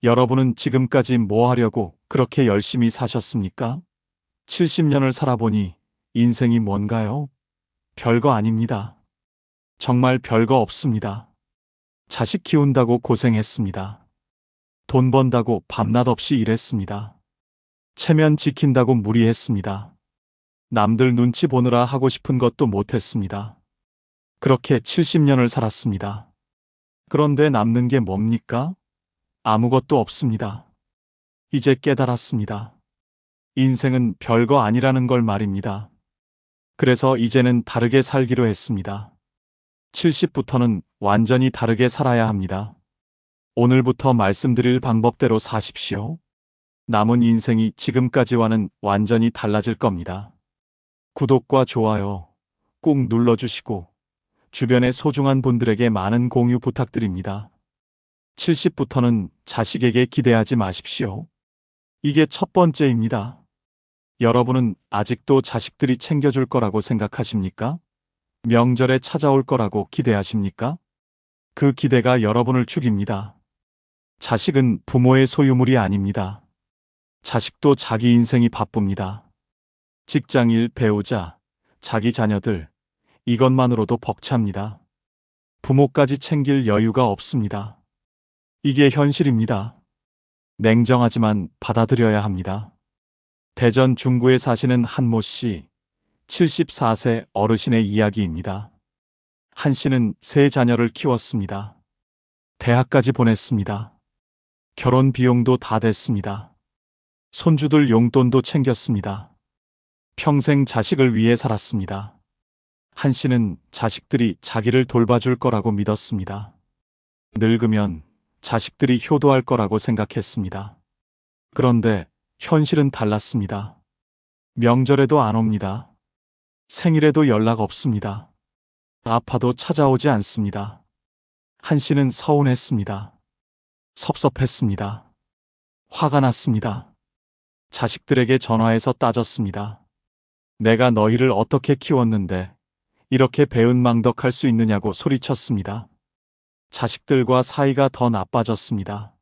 여러분은 지금까지 뭐 하려고 그렇게 열심히 사셨습니까? 70년을 살아보니 인생이 뭔가요? 별거 아닙니다. 정말 별거 없습니다. 자식 키운다고 고생했습니다. 돈 번다고 밤낮 없이 일했습니다. 체면 지킨다고 무리했습니다. 남들 눈치 보느라 하고 싶은 것도 못했습니다. 그렇게 70년을 살았습니다. 그런데 남는 게 뭡니까? 아무것도 없습니다. 이제 깨달았습니다. 인생은 별거 아니라는 걸 말입니다. 그래서 이제는 다르게 살기로 했습니다. 70부터는 완전히 다르게 살아야 합니다. 오늘부터 말씀드릴 방법대로 사십시오. 남은 인생이 지금까지와는 완전히 달라질 겁니다. 구독과 좋아요 꾹 눌러주시고 주변의 소중한 분들에게 많은 공유 부탁드립니다. 70부터는 자식에게 기대하지 마십시오. 이게 첫 번째입니다. 여러분은 아직도 자식들이 챙겨줄 거라고 생각하십니까? 명절에 찾아올 거라고 기대하십니까? 그 기대가 여러분을 죽입니다. 자식은 부모의 소유물이 아닙니다. 자식도 자기 인생이 바쁩니다. 직장일, 배우자, 자기 자녀들, 이것만으로도 벅찹니다. 부모까지 챙길 여유가 없습니다. 이게 현실입니다. 냉정하지만 받아들여야 합니다. 대전 중구에 사시는 한모 씨, 74세 어르신의 이야기입니다. 한 씨는 세 자녀를 키웠습니다. 대학까지 보냈습니다. 결혼 비용도 다 됐습니다. 손주들 용돈도 챙겼습니다. 평생 자식을 위해 살았습니다. 한 씨는 자식들이 자기를 돌봐줄 거라고 믿었습니다. 늙으면 자식들이 효도할 거라고 생각했습니다. 그런데 현실은 달랐습니다. 명절에도 안 옵니다. 생일에도 연락 없습니다. 아파도 찾아오지 않습니다. 한 씨는 서운했습니다. 섭섭했습니다. 화가 났습니다. 자식들에게 전화해서 따졌습니다. 내가 너희를 어떻게 키웠는데 이렇게 배은망덕할 수 있느냐고 소리쳤습니다. 자식들과 사이가 더 나빠졌습니다.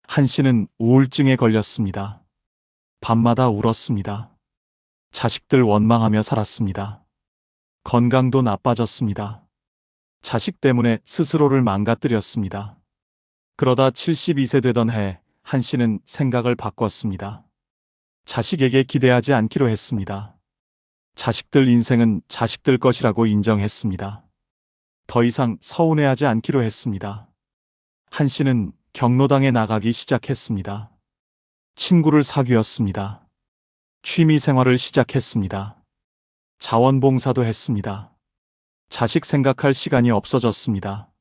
한 씨는 우울증에 걸렸습니다. 밤마다 울었습니다. 자식들 원망하며 살았습니다. 건강도 나빠졌습니다. 자식 때문에 스스로를 망가뜨렸습니다. 그러다 72세 되던 해 한 씨는 생각을 바꿨습니다. 자식에게 기대하지 않기로 했습니다. 자식들 인생은 자식들 것이라고 인정했습니다. 더 이상 서운해하지 않기로 했습니다. 한 씨는 경로당에 나가기 시작했습니다. 친구를 사귀었습니다. 취미 생활을 시작했습니다. 자원봉사도 했습니다. 자식 생각할 시간이 없어졌습니다.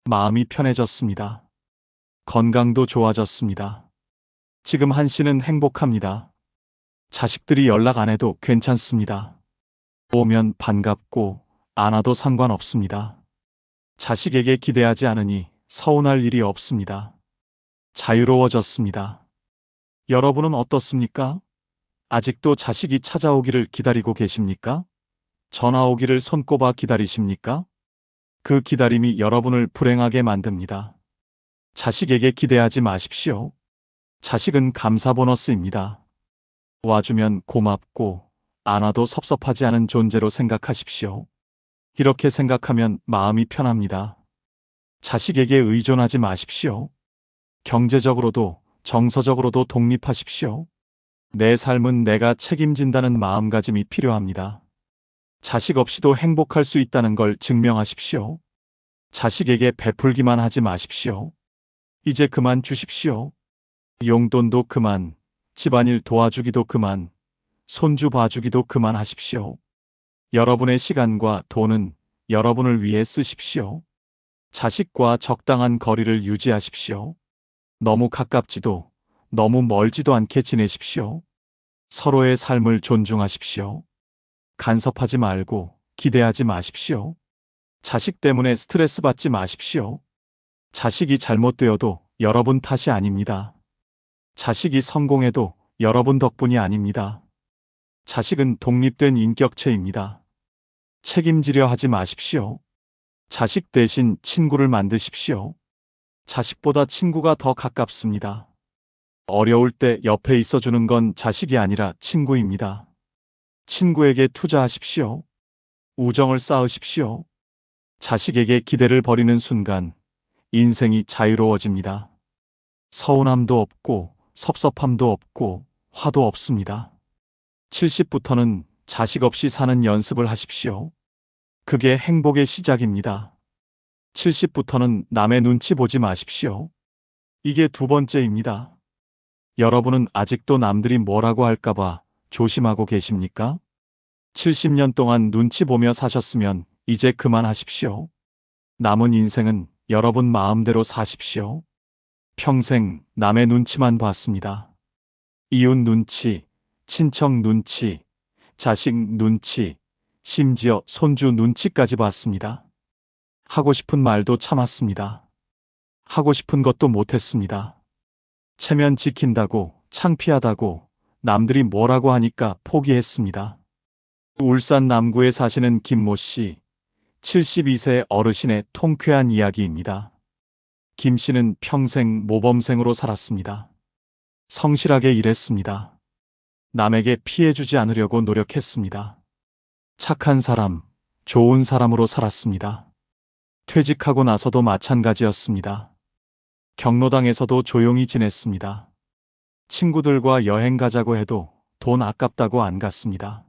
마음이 편해졌습니다. 건강도 좋아졌습니다. 지금 한 씨는 행복합니다. 자식들이 연락 안 해도 괜찮습니다. 오면 반갑고 안 와도 상관없습니다. 자식에게 기대하지 않으니 서운할 일이 없습니다. 자유로워졌습니다. 여러분은 어떻습니까? 아직도 자식이 찾아오기를 기다리고 계십니까? 전화 오기를 손꼽아 기다리십니까? 그 기다림이 여러분을 불행하게 만듭니다. 자식에게 기대하지 마십시오. 자식은 감사 보너스입니다. 와주면 고맙고 안 와도 섭섭하지 않은 존재로 생각하십시오. 이렇게 생각하면 마음이 편합니다. 자식에게 의존하지 마십시오. 경제적으로도 정서적으로도 독립하십시오. 내 삶은 내가 책임진다는 마음가짐이 필요합니다. 자식 없이도 행복할 수 있다는 걸 증명하십시오. 자식에게 베풀기만 하지 마십시오. 이제 그만 주십시오. 용돈도 그만, 집안일 도와주기도 그만, 손주 봐주기도 그만하십시오. 여러분의 시간과 돈은 여러분을 위해 쓰십시오. 자식과 적당한 거리를 유지하십시오. 너무 가깝지도 너무 멀지도 않게 지내십시오. 서로의 삶을 존중하십시오. 간섭하지 말고 기대하지 마십시오. 자식 때문에 스트레스 받지 마십시오. 자식이 잘못되어도 여러분 탓이 아닙니다. 자식이 성공해도 여러분 덕분이 아닙니다. 자식은 독립된 인격체입니다. 책임지려 하지 마십시오. 자식 대신 친구를 만드십시오. 자식보다 친구가 더 가깝습니다. 어려울 때 옆에 있어주는 건 자식이 아니라 친구입니다. 친구에게 투자하십시오. 우정을 쌓으십시오. 자식에게 기대를 버리는 순간 인생이 자유로워집니다. 서운함도 없고 섭섭함도 없고 화도 없습니다. 70부터는 자식 없이 사는 연습을 하십시오. 그게 행복의 시작입니다. 70부터는 남의 눈치 보지 마십시오. 이게 두 번째입니다. 여러분은 아직도 남들이 뭐라고 할까봐 조심하고 계십니까? 70년 동안 눈치 보며 사셨으면 이제 그만하십시오. 남은 인생은 여러분 마음대로 사십시오. 평생 남의 눈치만 봤습니다. 이웃 눈치, 친척 눈치, 자식 눈치, 심지어 손주 눈치까지 봤습니다. 하고 싶은 말도 참았습니다. 하고 싶은 것도 못했습니다. 체면 지킨다고, 창피하다고, 남들이 뭐라고 하니까 포기했습니다. 울산 남구에 사시는 김모 씨, 72세 어르신의 통쾌한 이야기입니다. 김 씨는 평생 모범생으로 살았습니다. 성실하게 일했습니다. 남에게 피해주지 않으려고 노력했습니다. 착한 사람, 좋은 사람으로 살았습니다. 퇴직하고 나서도 마찬가지였습니다. 경로당에서도 조용히 지냈습니다. 친구들과 여행 가자고 해도 돈 아깝다고 안 갔습니다.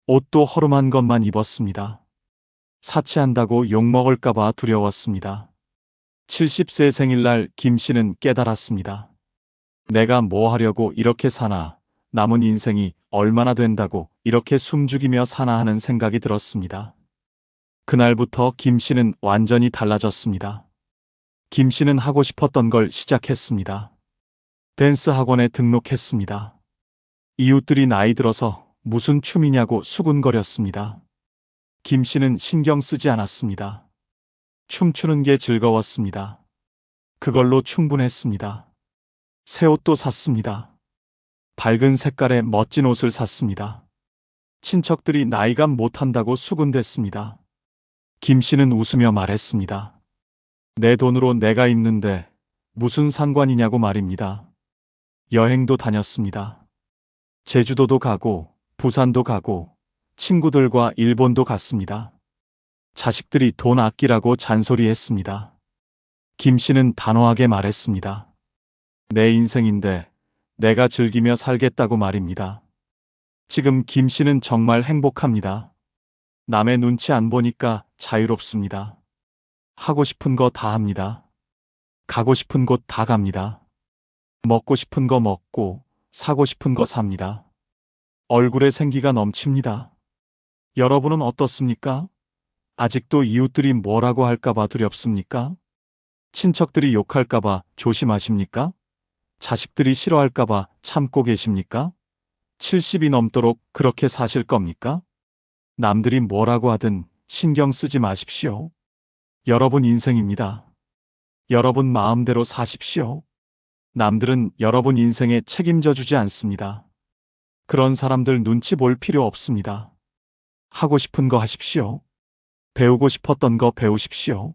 옷도 허름한 것만 입었습니다. 사치한다고 욕먹을까봐 두려웠습니다. 70세 생일날 김 씨는 깨달았습니다. 내가 뭐 하려고 이렇게 사나, 남은 인생이 얼마나 된다고 이렇게 숨죽이며 사나 하는 생각이 들었습니다. 그날부터 김 씨는 완전히 달라졌습니다. 김 씨는 하고 싶었던 걸 시작했습니다. 댄스 학원에 등록했습니다. 이웃들이 나이 들어서 무슨 춤이냐고 수군거렸습니다. 김 씨는 신경 쓰지 않았습니다. 춤추는 게 즐거웠습니다. 그걸로 충분했습니다. 새 옷도 샀습니다. 밝은 색깔의 멋진 옷을 샀습니다. 친척들이 나이감 못한다고 수군댔습니다. 김 씨는 웃으며 말했습니다. 내 돈으로 내가 입는데 무슨 상관이냐고 말입니다. 여행도 다녔습니다. 제주도도 가고 부산도 가고 친구들과 일본도 갔습니다. 자식들이 돈 아끼라고 잔소리했습니다. 김 씨는 단호하게 말했습니다. 내 인생인데 내가 즐기며 살겠다고 말입니다. 지금 김 씨는 정말 행복합니다. 남의 눈치 안 보니까 자유롭습니다. 하고 싶은 거 다 합니다. 가고 싶은 곳 다 갑니다. 먹고 싶은 거 먹고 사고 싶은 거 삽니다. 얼굴에 생기가 넘칩니다. 여러분은 어떻습니까? 아직도 이웃들이 뭐라고 할까봐 두렵습니까? 친척들이 욕할까봐 조심하십니까? 자식들이 싫어할까봐 참고 계십니까? 70이 넘도록 그렇게 사실 겁니까? 남들이 뭐라고 하든 신경 쓰지 마십시오. 여러분 인생입니다. 여러분 마음대로 사십시오. 남들은 여러분 인생에 책임져 주지 않습니다. 그런 사람들 눈치 볼 필요 없습니다. 하고 싶은 거 하십시오. 배우고 싶었던 거 배우십시오.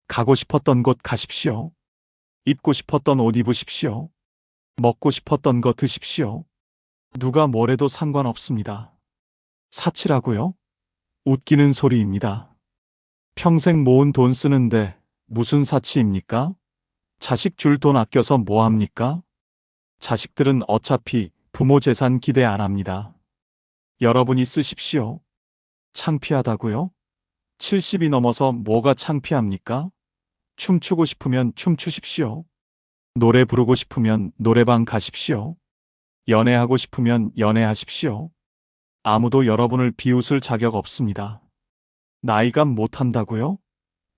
가고 싶었던 곳 가십시오. 입고 싶었던 옷 입으십시오. 먹고 싶었던 거 드십시오. 누가 뭐래도 상관없습니다. 사치라고요? 웃기는 소리입니다. 평생 모은 돈 쓰는데 무슨 사치입니까? 자식 줄 돈 아껴서 뭐 합니까? 자식들은 어차피 부모 재산 기대 안 합니다. 여러분이 쓰십시오. 창피하다고요? 70이 넘어서 뭐가 창피합니까? 춤추고 싶으면 춤추십시오. 노래 부르고 싶으면 노래방 가십시오. 연애하고 싶으면 연애하십시오. 아무도 여러분을 비웃을 자격 없습니다. 나이값 못한다고요?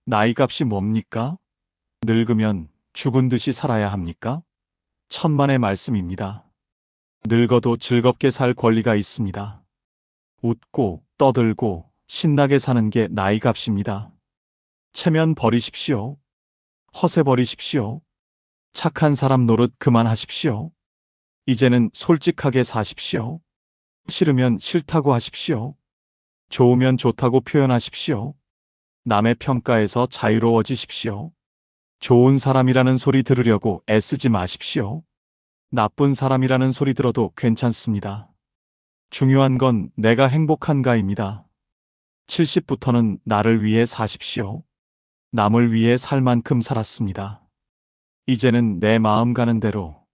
나이값이 뭡니까? 늙으면 죽은 듯이 살아야 합니까? 천만의 말씀입니다. 늙어도 즐겁게 살 권리가 있습니다. 웃고 떠들고 신나게 사는 게 나이값입니다. 체면 버리십시오. 허세 버리십시오. 착한 사람 노릇 그만하십시오. 이제는 솔직하게 사십시오. 싫으면 싫다고 하십시오. 좋으면 좋다고 표현하십시오. 남의 평가에서 자유로워지십시오. 좋은 사람이라는 소리 들으려고 애쓰지 마십시오. 나쁜 사람이라는 소리 들어도 괜찮습니다. 중요한 건 내가 행복한가입니다. 70부터는 나를 위해 사십시오. 남을 위해 살 만큼 살았습니다. 이제는 내 마음 가는 대로,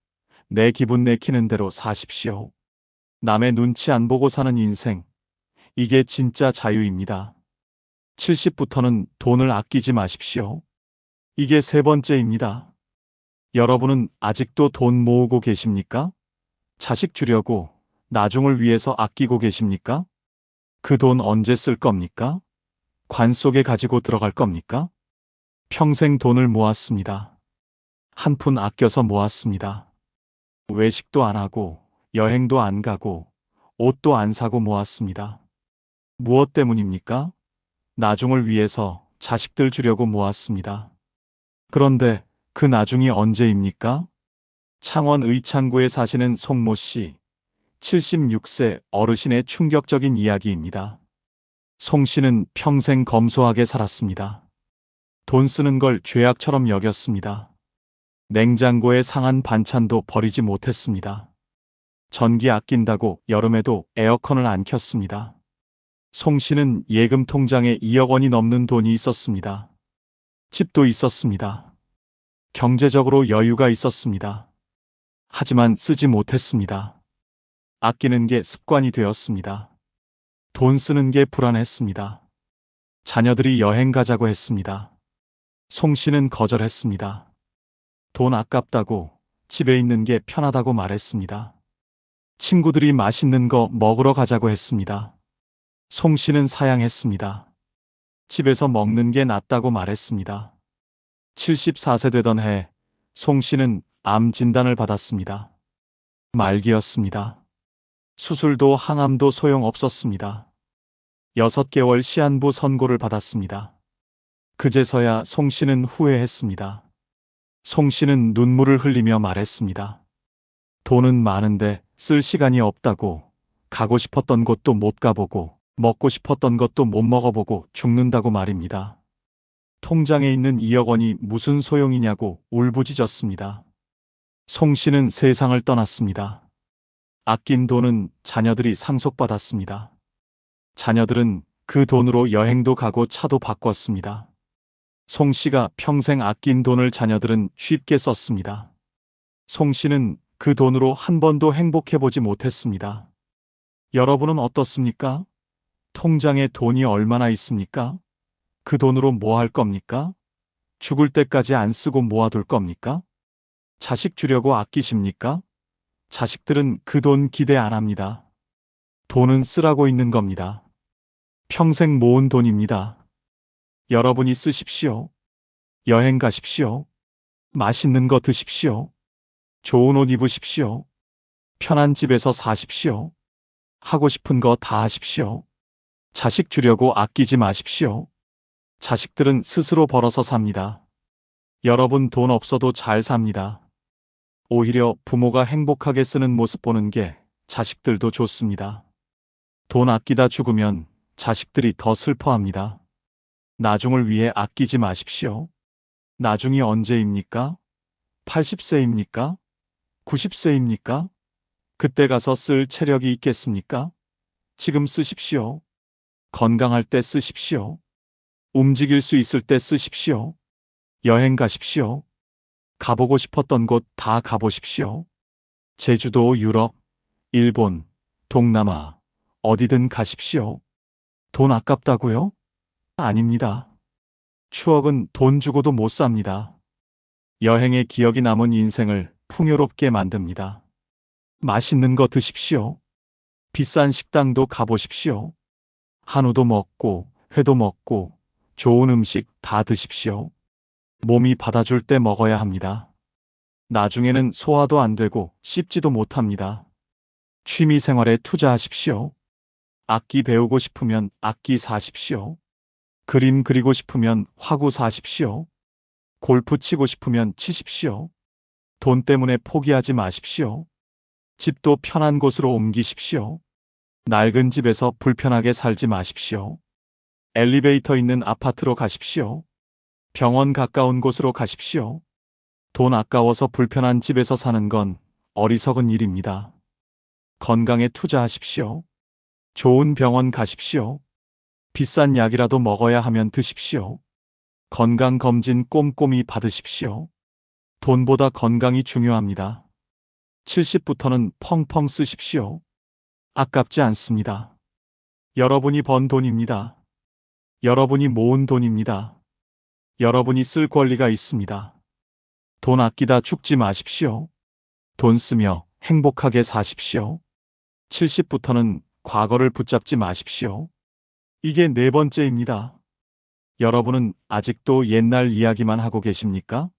내 기분 내키는 대로 사십시오. 남의 눈치 안 보고 사는 인생, 이게 진짜 자유입니다. 70부터는 돈을 아끼지 마십시오. 이게 세 번째입니다. 여러분은 아직도 돈 모으고 계십니까? 자식 주려고, 나중을 위해서 아끼고 계십니까? 그 돈 언제 쓸 겁니까? 관 속에 가지고 들어갈 겁니까? 평생 돈을 모았습니다. 한 푼 아껴서 모았습니다. 외식도 안 하고, 여행도 안 가고, 옷도 안 사고 모았습니다. 무엇 때문입니까? 나중을 위해서 자식들 주려고 모았습니다. 그런데 그 나중이 언제입니까? 창원 의창구에 사시는 송모 씨, 76세 어르신의 충격적인 이야기입니다. 송 씨는 평생 검소하게 살았습니다. 돈 쓰는 걸 죄악처럼 여겼습니다. 냉장고에 상한 반찬도 버리지 못했습니다. 전기 아낀다고 여름에도 에어컨을 안 켰습니다. 송 씨는 예금 통장에 2억 원이 넘는 돈이 있었습니다. 집도 있었습니다. 경제적으로 여유가 있었습니다. 하지만 쓰지 못했습니다. 아끼는 게 습관이 되었습니다. 돈 쓰는 게 불안했습니다. 자녀들이 여행 가자고 했습니다. 송 씨는 거절했습니다. 돈 아깝다고, 집에 있는 게 편하다고 말했습니다. 친구들이 맛있는 거 먹으러 가자고 했습니다. 송 씨는 사양했습니다. 집에서 먹는 게 낫다고 말했습니다. 74세 되던 해, 송 씨는 암 진단을 받았습니다. 말기였습니다. 수술도 항암도 소용없었습니다. 6개월 시한부 선고를 받았습니다. 그제서야 송 씨는 후회했습니다. 송 씨는 눈물을 흘리며 말했습니다. 돈은 많은데 쓸 시간이 없다고, 가고 싶었던 곳도 못 가보고, 먹고 싶었던 것도 못 먹어보고 죽는다고 말입니다. 통장에 있는 2억 원이 무슨 소용이냐고 울부짖었습니다. 송 씨는 세상을 떠났습니다. 아낀 돈은 자녀들이 상속받았습니다. 자녀들은 그 돈으로 여행도 가고 차도 바꿨습니다. 송 씨가 평생 아낀 돈을 자녀들은 쉽게 썼습니다. 송 씨는 그 돈으로 한 번도 행복해보지 못했습니다. 여러분은 어떻습니까? 통장에 돈이 얼마나 있습니까? 그 돈으로 뭐 할 겁니까? 죽을 때까지 안 쓰고 모아둘 겁니까? 자식 주려고 아끼십니까? 자식들은 그 돈 기대 안 합니다. 돈은 쓰라고 있는 겁니다. 평생 모은 돈입니다. 여러분이 쓰십시오. 여행 가십시오. 맛있는 거 드십시오. 좋은 옷 입으십시오. 편한 집에서 사십시오. 하고 싶은 거 다 하십시오. 자식 주려고 아끼지 마십시오. 자식들은 스스로 벌어서 삽니다. 여러분 돈 없어도 잘 삽니다. 오히려 부모가 행복하게 쓰는 모습 보는 게 자식들도 좋습니다. 돈 아끼다 죽으면 자식들이 더 슬퍼합니다. 나중을 위해 아끼지 마십시오. 나중이 언제입니까? 80세입니까? 90세입니까? 그때 가서 쓸 체력이 있겠습니까? 지금 쓰십시오. 건강할 때 쓰십시오. 움직일 수 있을 때 쓰십시오. 여행 가십시오. 가보고 싶었던 곳 다 가보십시오. 제주도, 유럽, 일본, 동남아, 어디든 가십시오. 돈 아깝다고요? 아닙니다. 추억은 돈 주고도 못 삽니다. 여행의 기억이 남은 인생을 풍요롭게 만듭니다. 맛있는 거 드십시오. 비싼 식당도 가보십시오. 한우도 먹고, 회도 먹고, 좋은 음식 다 드십시오. 몸이 받아줄 때 먹어야 합니다. 나중에는 소화도 안 되고 씹지도 못합니다. 취미 생활에 투자하십시오. 악기 배우고 싶으면 악기 사십시오. 그림 그리고 싶으면 화구 사십시오. 골프 치고 싶으면 치십시오. 돈 때문에 포기하지 마십시오. 집도 편한 곳으로 옮기십시오. 낡은 집에서 불편하게 살지 마십시오. 엘리베이터 있는 아파트로 가십시오. 병원 가까운 곳으로 가십시오. 돈 아까워서 불편한 집에서 사는 건 어리석은 일입니다. 건강에 투자하십시오. 좋은 병원 가십시오. 비싼 약이라도 먹어야 하면 드십시오. 건강검진 꼼꼼히 받으십시오. 돈보다 건강이 중요합니다. 70부터는 펑펑 쓰십시오. 아깝지 않습니다. 여러분이 번 돈입니다. 여러분이 모은 돈입니다. 여러분이 쓸 권리가 있습니다. 돈 아끼다 죽지 마십시오. 돈 쓰며 행복하게 사십시오. 70부터는 과거를 붙잡지 마십시오. 이게 네 번째입니다. 여러분은 아직도 옛날 이야기만 하고 계십니까?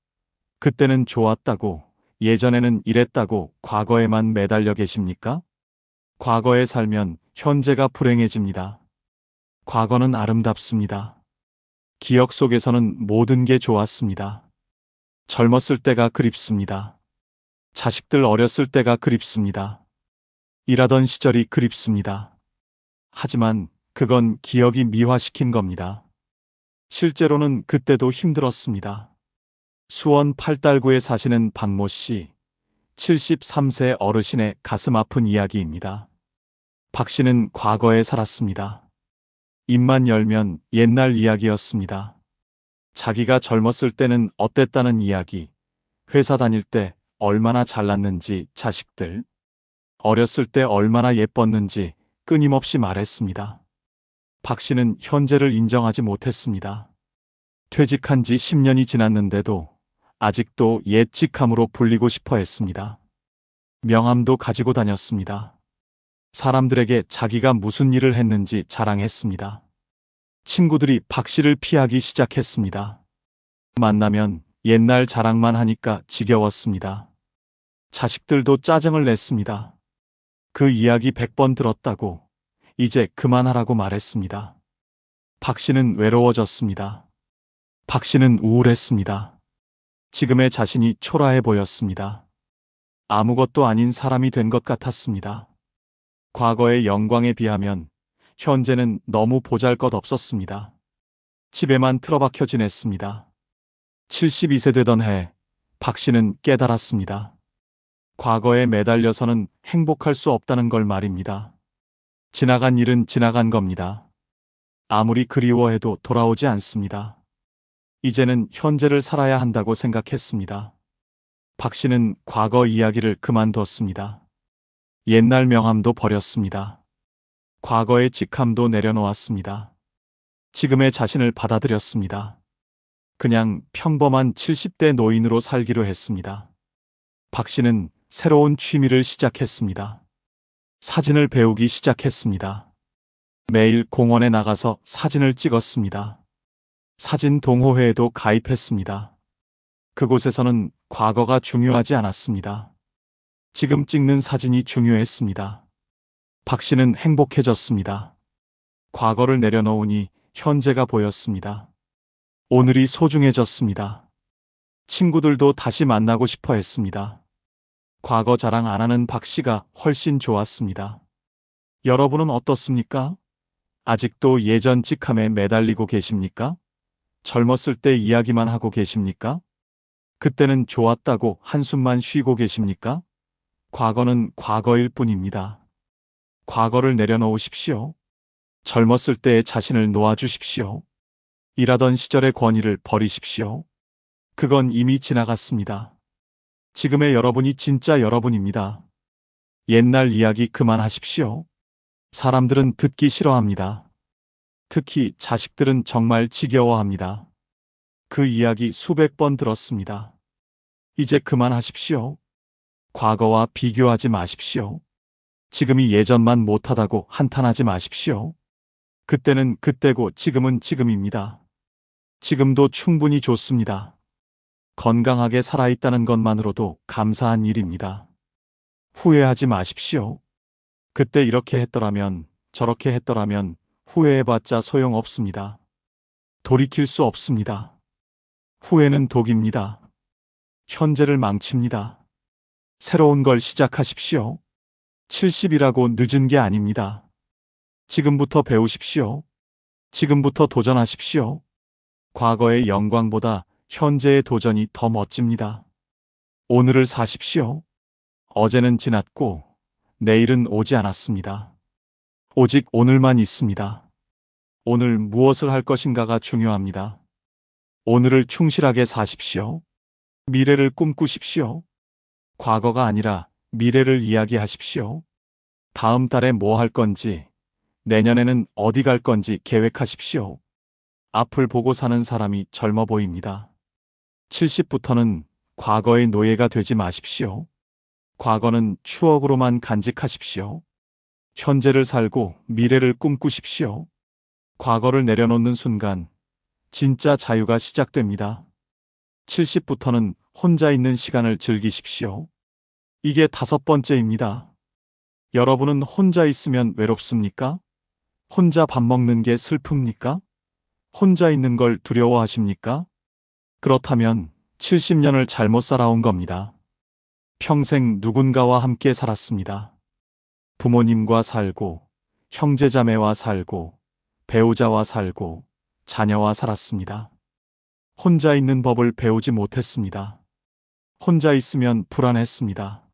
그때는 좋았다고, 예전에는 이랬다고 과거에만 매달려 계십니까? 과거에 살면 현재가 불행해집니다. 과거는 아름답습니다. 기억 속에서는 모든 게 좋았습니다. 젊었을 때가 그립습니다. 자식들 어렸을 때가 그립습니다. 일하던 시절이 그립습니다. 하지만 그건 기억이 미화시킨 겁니다. 실제로는 그때도 힘들었습니다. 수원 팔달구에 사시는 박모 씨, 73세 어르신의 가슴 아픈 이야기입니다. 박 씨는 과거에 살았습니다. 입만 열면 옛날 이야기였습니다. 자기가 젊었을 때는 어땠다는 이야기, 회사 다닐 때 얼마나 잘났는지 자식들, 어렸을 때 얼마나 예뻤는지 끊임없이 말했습니다. 박 씨는 현재를 인정하지 못했습니다. 퇴직한 지 10년이 지났는데도 아직도 옛 직함으로 불리고 싶어 했습니다. 명함도 가지고 다녔습니다. 사람들에게 자기가 무슨 일을 했는지 자랑했습니다. 친구들이 박 씨를 피하기 시작했습니다. 만나면 옛날 자랑만 하니까 지겨웠습니다. 자식들도 짜증을 냈습니다. 그 이야기 100번 들었다고 이제 그만하라고 말했습니다. 박 씨는 외로워졌습니다. 박 씨는 우울했습니다. 지금의 자신이 초라해 보였습니다. 아무것도 아닌 사람이 된 것 같았습니다. 과거의 영광에 비하면 현재는 너무 보잘것없었습니다. 집에만 틀어박혀 지냈습니다. 72세 되던 해, 박 씨는 깨달았습니다. 과거에 매달려서는 행복할 수 없다는 걸 말입니다. 지나간 일은 지나간 겁니다. 아무리 그리워해도 돌아오지 않습니다. 이제는 현재를 살아야 한다고 생각했습니다. 박 씨는 과거 이야기를 그만뒀습니다. 옛날 명함도 버렸습니다. 과거의 직함도 내려놓았습니다. 지금의 자신을 받아들였습니다. 그냥 평범한 70대 노인으로 살기로 했습니다. 박 씨는 새로운 취미를 시작했습니다. 사진을 배우기 시작했습니다. 매일 공원에 나가서 사진을 찍었습니다. 사진 동호회에도 가입했습니다. 그곳에서는 과거가 중요하지 않았습니다. 지금 찍는 사진이 중요했습니다. 박 씨는 행복해졌습니다. 과거를 내려놓으니 현재가 보였습니다. 오늘이 소중해졌습니다. 친구들도 다시 만나고 싶어 했습니다. 과거 자랑 안 하는 박 씨가 훨씬 좋았습니다. 여러분은 어떻습니까? 아직도 예전 직함에 매달리고 계십니까? 젊었을 때 이야기만 하고 계십니까? 그때는 좋았다고 한숨만 쉬고 계십니까? 과거는 과거일 뿐입니다. 과거를 내려놓으십시오. 젊었을 때의 자신을 놓아주십시오. 일하던 시절의 권위를 버리십시오. 그건 이미 지나갔습니다. 지금의 여러분이 진짜 여러분입니다. 옛날 이야기 그만하십시오. 사람들은 듣기 싫어합니다. 특히 자식들은 정말 지겨워합니다. 그 이야기 수백 번 들었습니다. 이제 그만하십시오. 과거와 비교하지 마십시오. 지금이 예전만 못하다고 한탄하지 마십시오. 그때는 그때고 지금은 지금입니다. 지금도 충분히 좋습니다. 건강하게 살아있다는 것만으로도 감사한 일입니다. 후회하지 마십시오. 그때 이렇게 했더라면, 저렇게 했더라면 후회해봤자 소용없습니다. 돌이킬 수 없습니다. 후회는 독입니다. 현재를 망칩니다. 새로운 걸 시작하십시오. 70이라고 늦은 게 아닙니다. 지금부터 배우십시오. 지금부터 도전하십시오. 과거의 영광보다 현재의 도전이 더 멋집니다. 오늘을 사십시오. 어제는 지났고 내일은 오지 않았습니다. 오직 오늘만 있습니다. 오늘 무엇을 할 것인가가 중요합니다. 오늘을 충실하게 사십시오. 미래를 꿈꾸십시오. 과거가 아니라 미래를 이야기하십시오. 다음 달에 뭐 할 건지, 내년에는 어디 갈 건지 계획하십시오. 앞을 보고 사는 사람이 젊어 보입니다. 70부터는 과거의 노예가 되지 마십시오. 과거는 추억으로만 간직하십시오. 현재를 살고 미래를 꿈꾸십시오. 과거를 내려놓는 순간 진짜 자유가 시작됩니다. 70부터는 혼자 있는 시간을 즐기십시오. 이게 5번째입니다. 여러분은 혼자 있으면 외롭습니까? 혼자 밥 먹는 게 슬픕니까? 혼자 있는 걸 두려워하십니까? 그렇다면 70년을 잘못 살아온 겁니다. 평생 누군가와 함께 살았습니다. 부모님과 살고, 형제자매와 살고, 배우자와 살고, 자녀와 살았습니다. 혼자 있는 법을 배우지 못했습니다. 혼자 있으면 불안했습니다.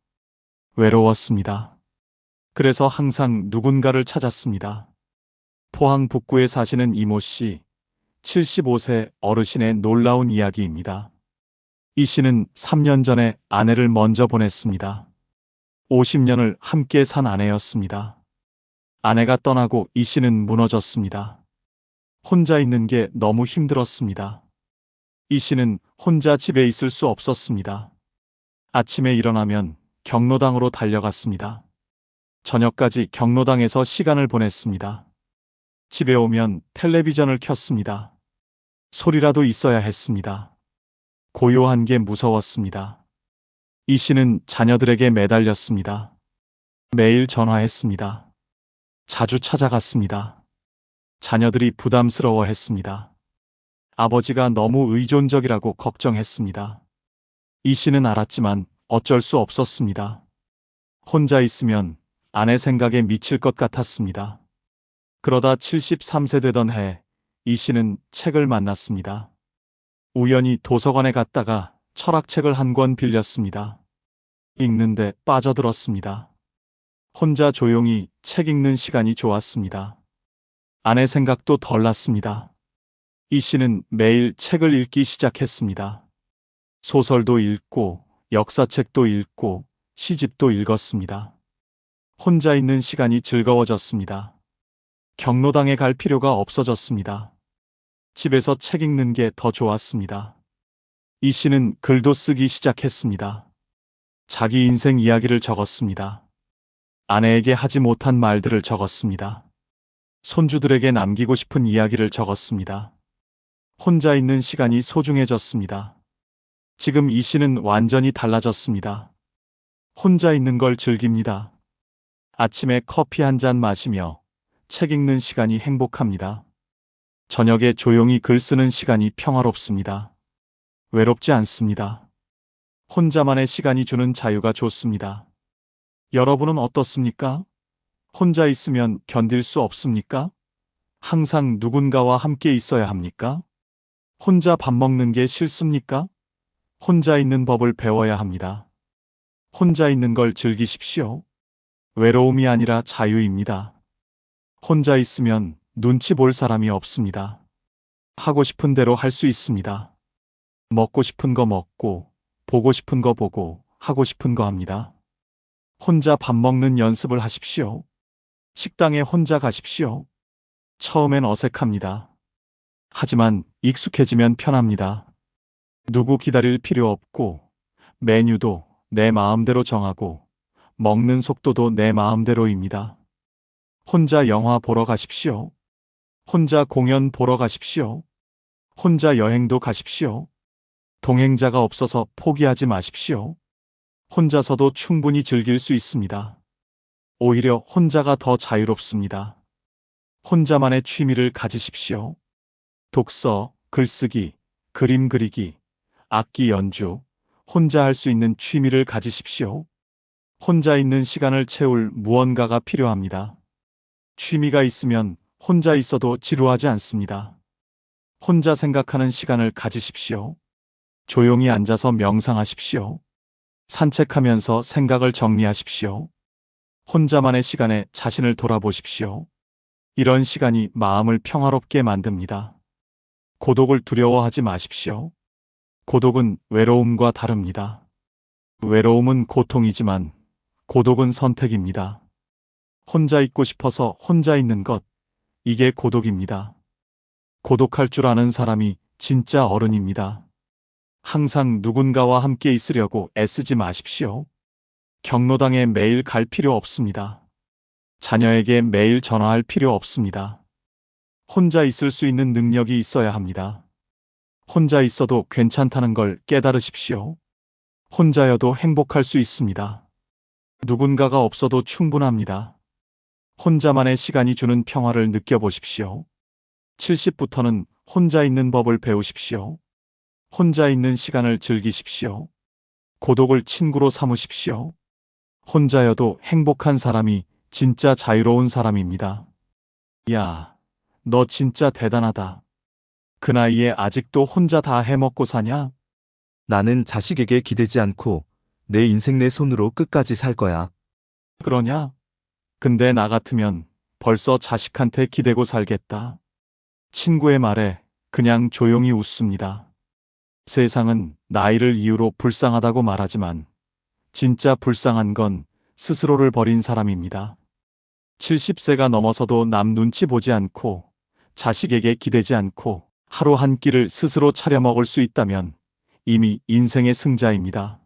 외로웠습니다. 그래서 항상 누군가를 찾았습니다. 포항 북구에 사시는 이모 씨, 75세 어르신의 놀라운 이야기입니다. 이 씨는 3년 전에 아내를 먼저 보냈습니다. 50년을 함께 산 아내였습니다. 아내가 떠나고 이 씨는 무너졌습니다. 혼자 있는 게 너무 힘들었습니다. 이 씨는 혼자 집에 있을 수 없었습니다. 아침에 일어나면 경로당으로 달려갔습니다. 저녁까지 경로당에서 시간을 보냈습니다. 집에 오면 텔레비전을 켰습니다. 소리라도 있어야 했습니다. 고요한 게 무서웠습니다. 이 씨는 자녀들에게 매달렸습니다. 매일 전화했습니다. 자주 찾아갔습니다. 자녀들이 부담스러워했습니다. 아버지가 너무 의존적이라고 걱정했습니다. 이 씨는 알았지만 어쩔 수 없었습니다. 혼자 있으면 아내 생각에 미칠 것 같았습니다. 그러다 73세 되던 해, 이 씨는 책을 만났습니다. 우연히 도서관에 갔다가 철학책을 한 권 빌렸습니다. 읽는데 빠져들었습니다. 혼자 조용히 책 읽는 시간이 좋았습니다. 아내 생각도 덜 났습니다. 이 씨는 매일 책을 읽기 시작했습니다. 소설도 읽고, 역사책도 읽고, 시집도 읽었습니다. 혼자 있는 시간이 즐거워졌습니다. 경로당에 갈 필요가 없어졌습니다. 집에서 책 읽는 게 더 좋았습니다. 이 씨는 글도 쓰기 시작했습니다. 자기 인생 이야기를 적었습니다. 아내에게 하지 못한 말들을 적었습니다. 손주들에게 남기고 싶은 이야기를 적었습니다. 혼자 있는 시간이 소중해졌습니다. 지금 이 씨는 완전히 달라졌습니다. 혼자 있는 걸 즐깁니다. 아침에 커피 한 잔 마시며 책 읽는 시간이 행복합니다. 저녁에 조용히 글 쓰는 시간이 평화롭습니다. 외롭지 않습니다. 혼자만의 시간이 주는 자유가 좋습니다. 여러분은 어떻습니까? 혼자 있으면 견딜 수 없습니까? 항상 누군가와 함께 있어야 합니까? 혼자 밥 먹는 게 싫습니까? 혼자 있는 법을 배워야 합니다. 혼자 있는 걸 즐기십시오. 외로움이 아니라 자유입니다. 혼자 있으면 눈치 볼 사람이 없습니다. 하고 싶은 대로 할 수 있습니다. 먹고 싶은 거 먹고, 보고 싶은 거 보고, 하고 싶은 거 합니다. 혼자 밥 먹는 연습을 하십시오. 식당에 혼자 가십시오. 처음엔 어색합니다. 하지만 익숙해지면 편합니다. 누구 기다릴 필요 없고, 메뉴도 내 마음대로 정하고, 먹는 속도도 내 마음대로입니다. 혼자 영화 보러 가십시오. 혼자 공연 보러 가십시오. 혼자 여행도 가십시오. 동행자가 없어서 포기하지 마십시오. 혼자서도 충분히 즐길 수 있습니다. 오히려 혼자가 더 자유롭습니다. 혼자만의 취미를 가지십시오. 독서, 글쓰기, 그림 그리기, 악기 연주, 혼자 할 수 있는 취미를 가지십시오. 혼자 있는 시간을 채울 무언가가 필요합니다. 취미가 있으면 혼자 있어도 지루하지 않습니다. 혼자 생각하는 시간을 가지십시오. 조용히 앉아서 명상하십시오. 산책하면서 생각을 정리하십시오. 혼자만의 시간에 자신을 돌아보십시오. 이런 시간이 마음을 평화롭게 만듭니다. 고독을 두려워하지 마십시오. 고독은 외로움과 다릅니다. 외로움은 고통이지만 고독은 선택입니다. 혼자 있고 싶어서 혼자 있는 것, 이게 고독입니다. 고독할 줄 아는 사람이 진짜 어른입니다. 항상 누군가와 함께 있으려고 애쓰지 마십시오. 경로당에 매일 갈 필요 없습니다. 자녀에게 매일 전화할 필요 없습니다. 혼자 있을 수 있는 능력이 있어야 합니다. 혼자 있어도 괜찮다는 걸 깨달으십시오. 혼자여도 행복할 수 있습니다. 누군가가 없어도 충분합니다. 혼자만의 시간이 주는 평화를 느껴보십시오. 70부터는 혼자 있는 법을 배우십시오. 혼자 있는 시간을 즐기십시오. 고독을 친구로 삼으십시오. 혼자여도 행복한 사람이 진짜 자유로운 사람입니다. 야, 너 진짜 대단하다. 그 나이에 아직도 혼자 다 해먹고 사냐? 나는 자식에게 기대지 않고 내 인생 내 손으로 끝까지 살 거야. 그러냐? 근데 나 같으면 벌써 자식한테 기대고 살겠다. 친구의 말에 그냥 조용히 웃습니다. 세상은 나이를 이유로 불쌍하다고 말하지만 진짜 불쌍한 건 스스로를 버린 사람입니다. 70세가 넘어서도 남 눈치 보지 않고 자식에게 기대지 않고 하루 한 끼를 스스로 차려 먹을 수 있다면 이미 인생의 승자입니다.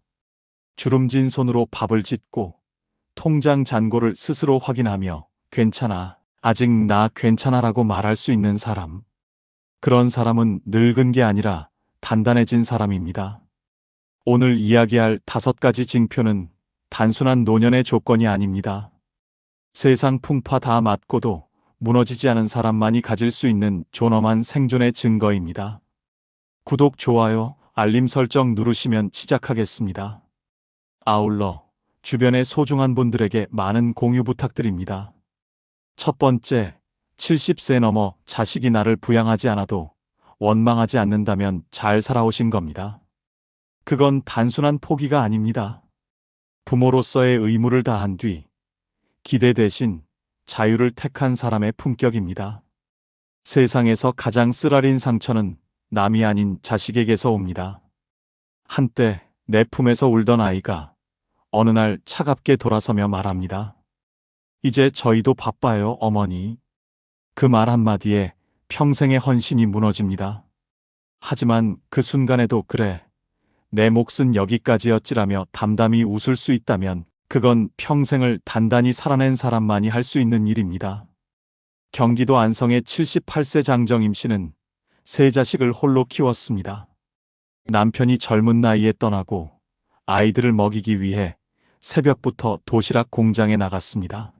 주름진 손으로 밥을 짓고 통장 잔고를 스스로 확인하며 괜찮아, 아직 나 괜찮아라고 말할 수 있는 사람. 그런 사람은 늙은 게 아니라 단단해진 사람입니다. 오늘 이야기할 5가지 징표는 단순한 노년의 조건이 아닙니다. 세상 풍파 다 맞고도 무너지지 않은 사람만이 가질 수 있는 존엄한 생존의 증거입니다. 구독, 좋아요, 알림 설정 누르시면 시작하겠습니다. 아울러 주변의 소중한 분들에게 많은 공유 부탁드립니다. 첫 번째, 70세 넘어 자식이 나를 부양하지 않아도 원망하지 않는다면 잘 살아오신 겁니다. 그건 단순한 포기가 아닙니다. 부모로서의 의무를 다한 뒤 기대 대신 자유를 택한 사람의 품격입니다. 세상에서 가장 쓰라린 상처는 남이 아닌 자식에게서 옵니다. 한때 내 품에서 울던 아이가 어느 날 차갑게 돌아서며 말합니다. 이제 저희도 바빠요, 어머니. 그 말 한마디에 평생의 헌신이 무너집니다. 하지만 그 순간에도 그래, 내 몫은 여기까지였지라며 담담히 웃을 수 있다면 그건 평생을 단단히 살아낸 사람만이 할 수 있는 일입니다. 경기도 안성의 78세 장정임 씨는 세 자식을 홀로 키웠습니다. 남편이 젊은 나이에 떠나고 아이들을 먹이기 위해 새벽부터 도시락 공장에 나갔습니다.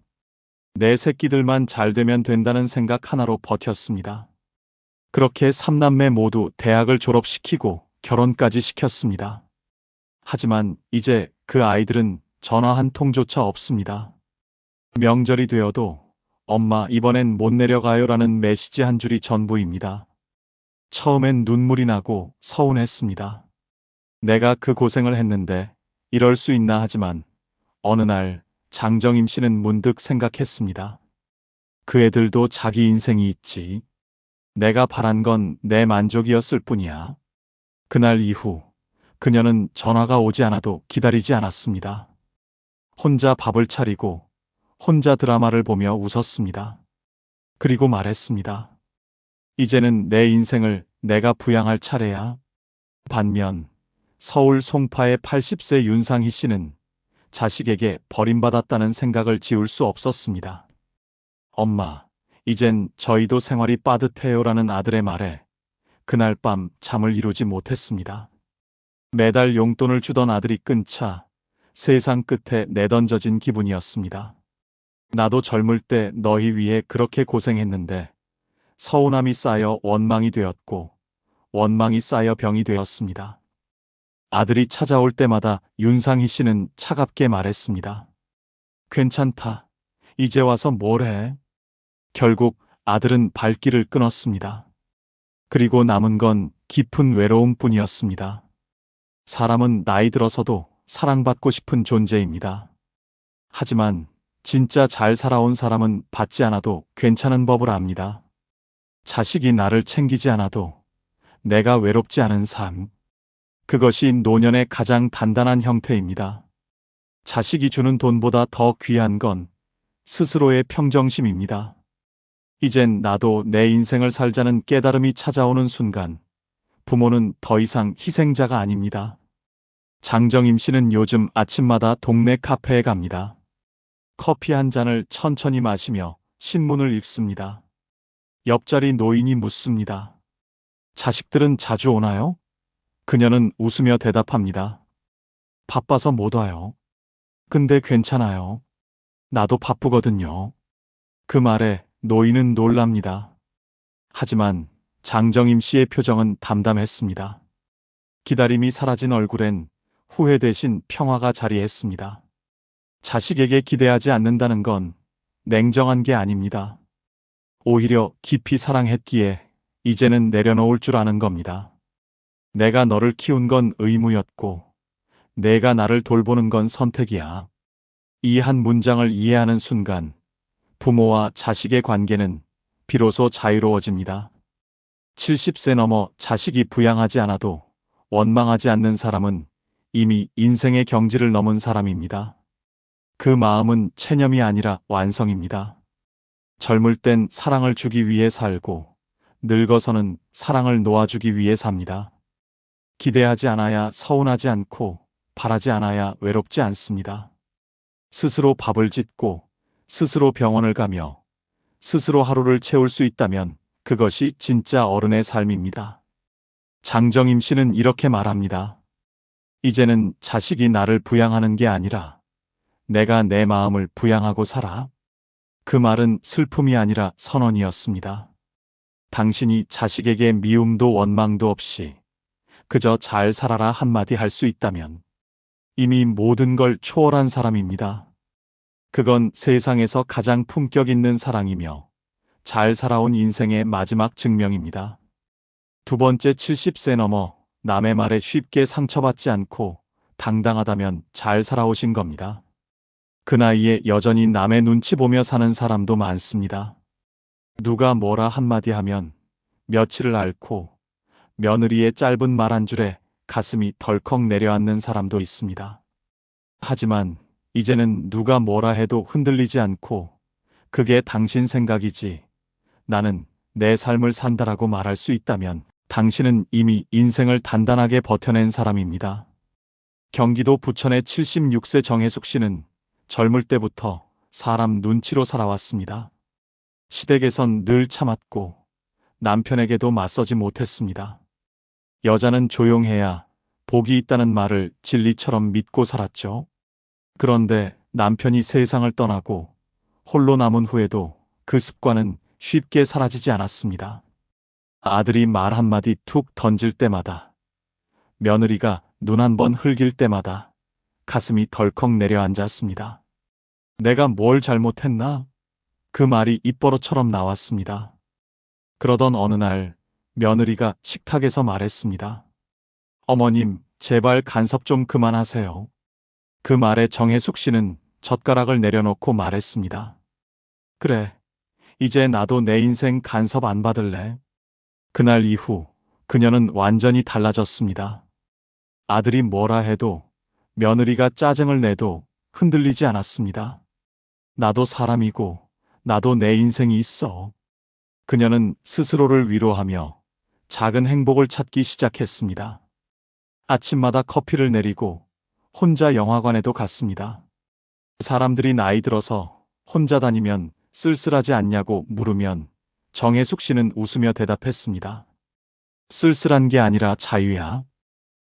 내 새끼들만 잘 되면 된다는 생각 하나로 버텼습니다. 그렇게 3남매 모두 대학을 졸업시키고 결혼까지 시켰습니다. 하지만 이제 그 아이들은 전화 한 통조차 없습니다. 명절이 되어도 엄마 이번엔 못 내려가요라는 메시지 한 줄이 전부입니다. 처음엔 눈물이 나고 서운했습니다. 내가 그 고생을 했는데 이럴 수 있나 하지만 어느 날 장정임 씨는 문득 생각했습니다. 그 애들도 자기 인생이 있지. 내가 바란 건 내 만족이었을 뿐이야. 그날 이후 그녀는 전화가 오지 않아도 기다리지 않았습니다. 혼자 밥을 차리고 혼자 드라마를 보며 웃었습니다. 그리고 말했습니다. 이제는 내 인생을 내가 부양할 차례야. 반면 서울 송파의 80세 윤상희 씨는 자식에게 버림받았다는 생각을 지울 수 없었습니다. 엄마, 이젠 저희도 생활이 빠듯해요라는 아들의 말에 그날 밤 잠을 이루지 못했습니다. 매달 용돈을 주던 아들이 끊자 세상 끝에 내던져진 기분이었습니다. 나도 젊을 때 너희 위해 그렇게 고생했는데 서운함이 쌓여 원망이 되었고 원망이 쌓여 병이 되었습니다. 아들이 찾아올 때마다 윤상희 씨는 차갑게 말했습니다. 괜찮다. 이제 와서 뭘 해? 결국 아들은 발길을 끊었습니다. 그리고 남은 건 깊은 외로움뿐이었습니다. 사람은 나이 들어서도 사랑받고 싶은 존재입니다. 하지만 진짜 잘 살아온 사람은 받지 않아도 괜찮은 법을 압니다. 자식이 나를 챙기지 않아도 내가 외롭지 않은 삶. 그것이 노년의 가장 단단한 형태입니다. 자식이 주는 돈보다 더 귀한 건 스스로의 평정심입니다. 이젠 나도 내 인생을 살자는 깨달음이 찾아오는 순간 부모는 더 이상 희생자가 아닙니다. 장정임 씨는 요즘 아침마다 동네 카페에 갑니다. 커피 한 잔을 천천히 마시며 신문을 읽습니다. 옆자리 노인이 묻습니다. 자식들은 자주 오나요? 그녀는 웃으며 대답합니다. 바빠서 못 와요. 근데 괜찮아요. 나도 바쁘거든요. 그 말에 노인은 놀랍니다. 하지만 장정임 씨의 표정은 담담했습니다. 기다림이 사라진 얼굴엔 후회 대신 평화가 자리했습니다. 자식에게 기대하지 않는다는 건 냉정한 게 아닙니다. 오히려 깊이 사랑했기에 이제는 내려놓을 줄 아는 겁니다. 내가 너를 키운 건 의무였고, 내가 나를 돌보는 건 선택이야. 이 한 문장을 이해하는 순간 부모와 자식의 관계는 비로소 자유로워집니다. 70세 넘어 자식이 부양하지 않아도 원망하지 않는 사람은 이미 인생의 경지를 넘은 사람입니다. 그 마음은 체념이 아니라 완성입니다. 젊을 땐 사랑을 주기 위해 살고 늙어서는 사랑을 놓아주기 위해 삽니다. 기대하지 않아야 서운하지 않고 바라지 않아야 외롭지 않습니다. 스스로 밥을 짓고 스스로 병원을 가며 스스로 하루를 채울 수 있다면 그것이 진짜 어른의 삶입니다. 장정임 씨는 이렇게 말합니다. 이제는 자식이 나를 부양하는 게 아니라 내가 내 마음을 부양하고 살아. 그 말은 슬픔이 아니라 선언이었습니다. 당신이 자식에게 미움도 원망도 없이 그저 잘 살아라 한마디 할 수 있다면 이미 모든 걸 초월한 사람입니다. 그건 세상에서 가장 품격 있는 사랑이며 잘 살아온 인생의 마지막 증명입니다. 두 번째, 70세 넘어 남의 말에 쉽게 상처받지 않고 당당하다면 잘 살아오신 겁니다. 그 나이에 여전히 남의 눈치 보며 사는 사람도 많습니다. 누가 뭐라 한마디 하면 며칠을 앓고 며느리의 짧은 말 한 줄에 가슴이 덜컥 내려앉는 사람도 있습니다. 하지만 이제는 누가 뭐라 해도 흔들리지 않고 그게 당신 생각이지 나는 내 삶을 산다라고 말할 수 있다면 당신은 이미 인생을 단단하게 버텨낸 사람입니다. 경기도 부천의 76세 정혜숙 씨는 젊을 때부터 사람 눈치로 살아왔습니다. 시댁에선 늘 참았고 남편에게도 맞서지 못했습니다. 여자는 조용해야 복이 있다는 말을 진리처럼 믿고 살았죠. 그런데 남편이 세상을 떠나고 홀로 남은 후에도 그 습관은 쉽게 사라지지 않았습니다. 아들이 말 한마디 툭 던질 때마다, 며느리가 눈 한 번 흘길 때마다 가슴이 덜컥 내려앉았습니다. 내가 뭘 잘못했나? 그 말이 입버릇처럼 나왔습니다. 그러던 어느 날 며느리가 식탁에서 말했습니다. 어머님, 제발 간섭 좀 그만하세요. 그 말에 정혜숙 씨는 젓가락을 내려놓고 말했습니다. 그래, 이제 나도 내 인생 간섭 안 받을래. 그날 이후 그녀는 완전히 달라졌습니다. 아들이 뭐라 해도 며느리가 짜증을 내도 흔들리지 않았습니다. 나도 사람이고 나도 내 인생이 있어. 그녀는 스스로를 위로하며 작은 행복을 찾기 시작했습니다. 아침마다 커피를 내리고 혼자 영화관에도 갔습니다. 사람들이 나이 들어서 혼자 다니면 쓸쓸하지 않냐고 물으면 정혜숙 씨는 웃으며 대답했습니다. 쓸쓸한 게 아니라 자유야.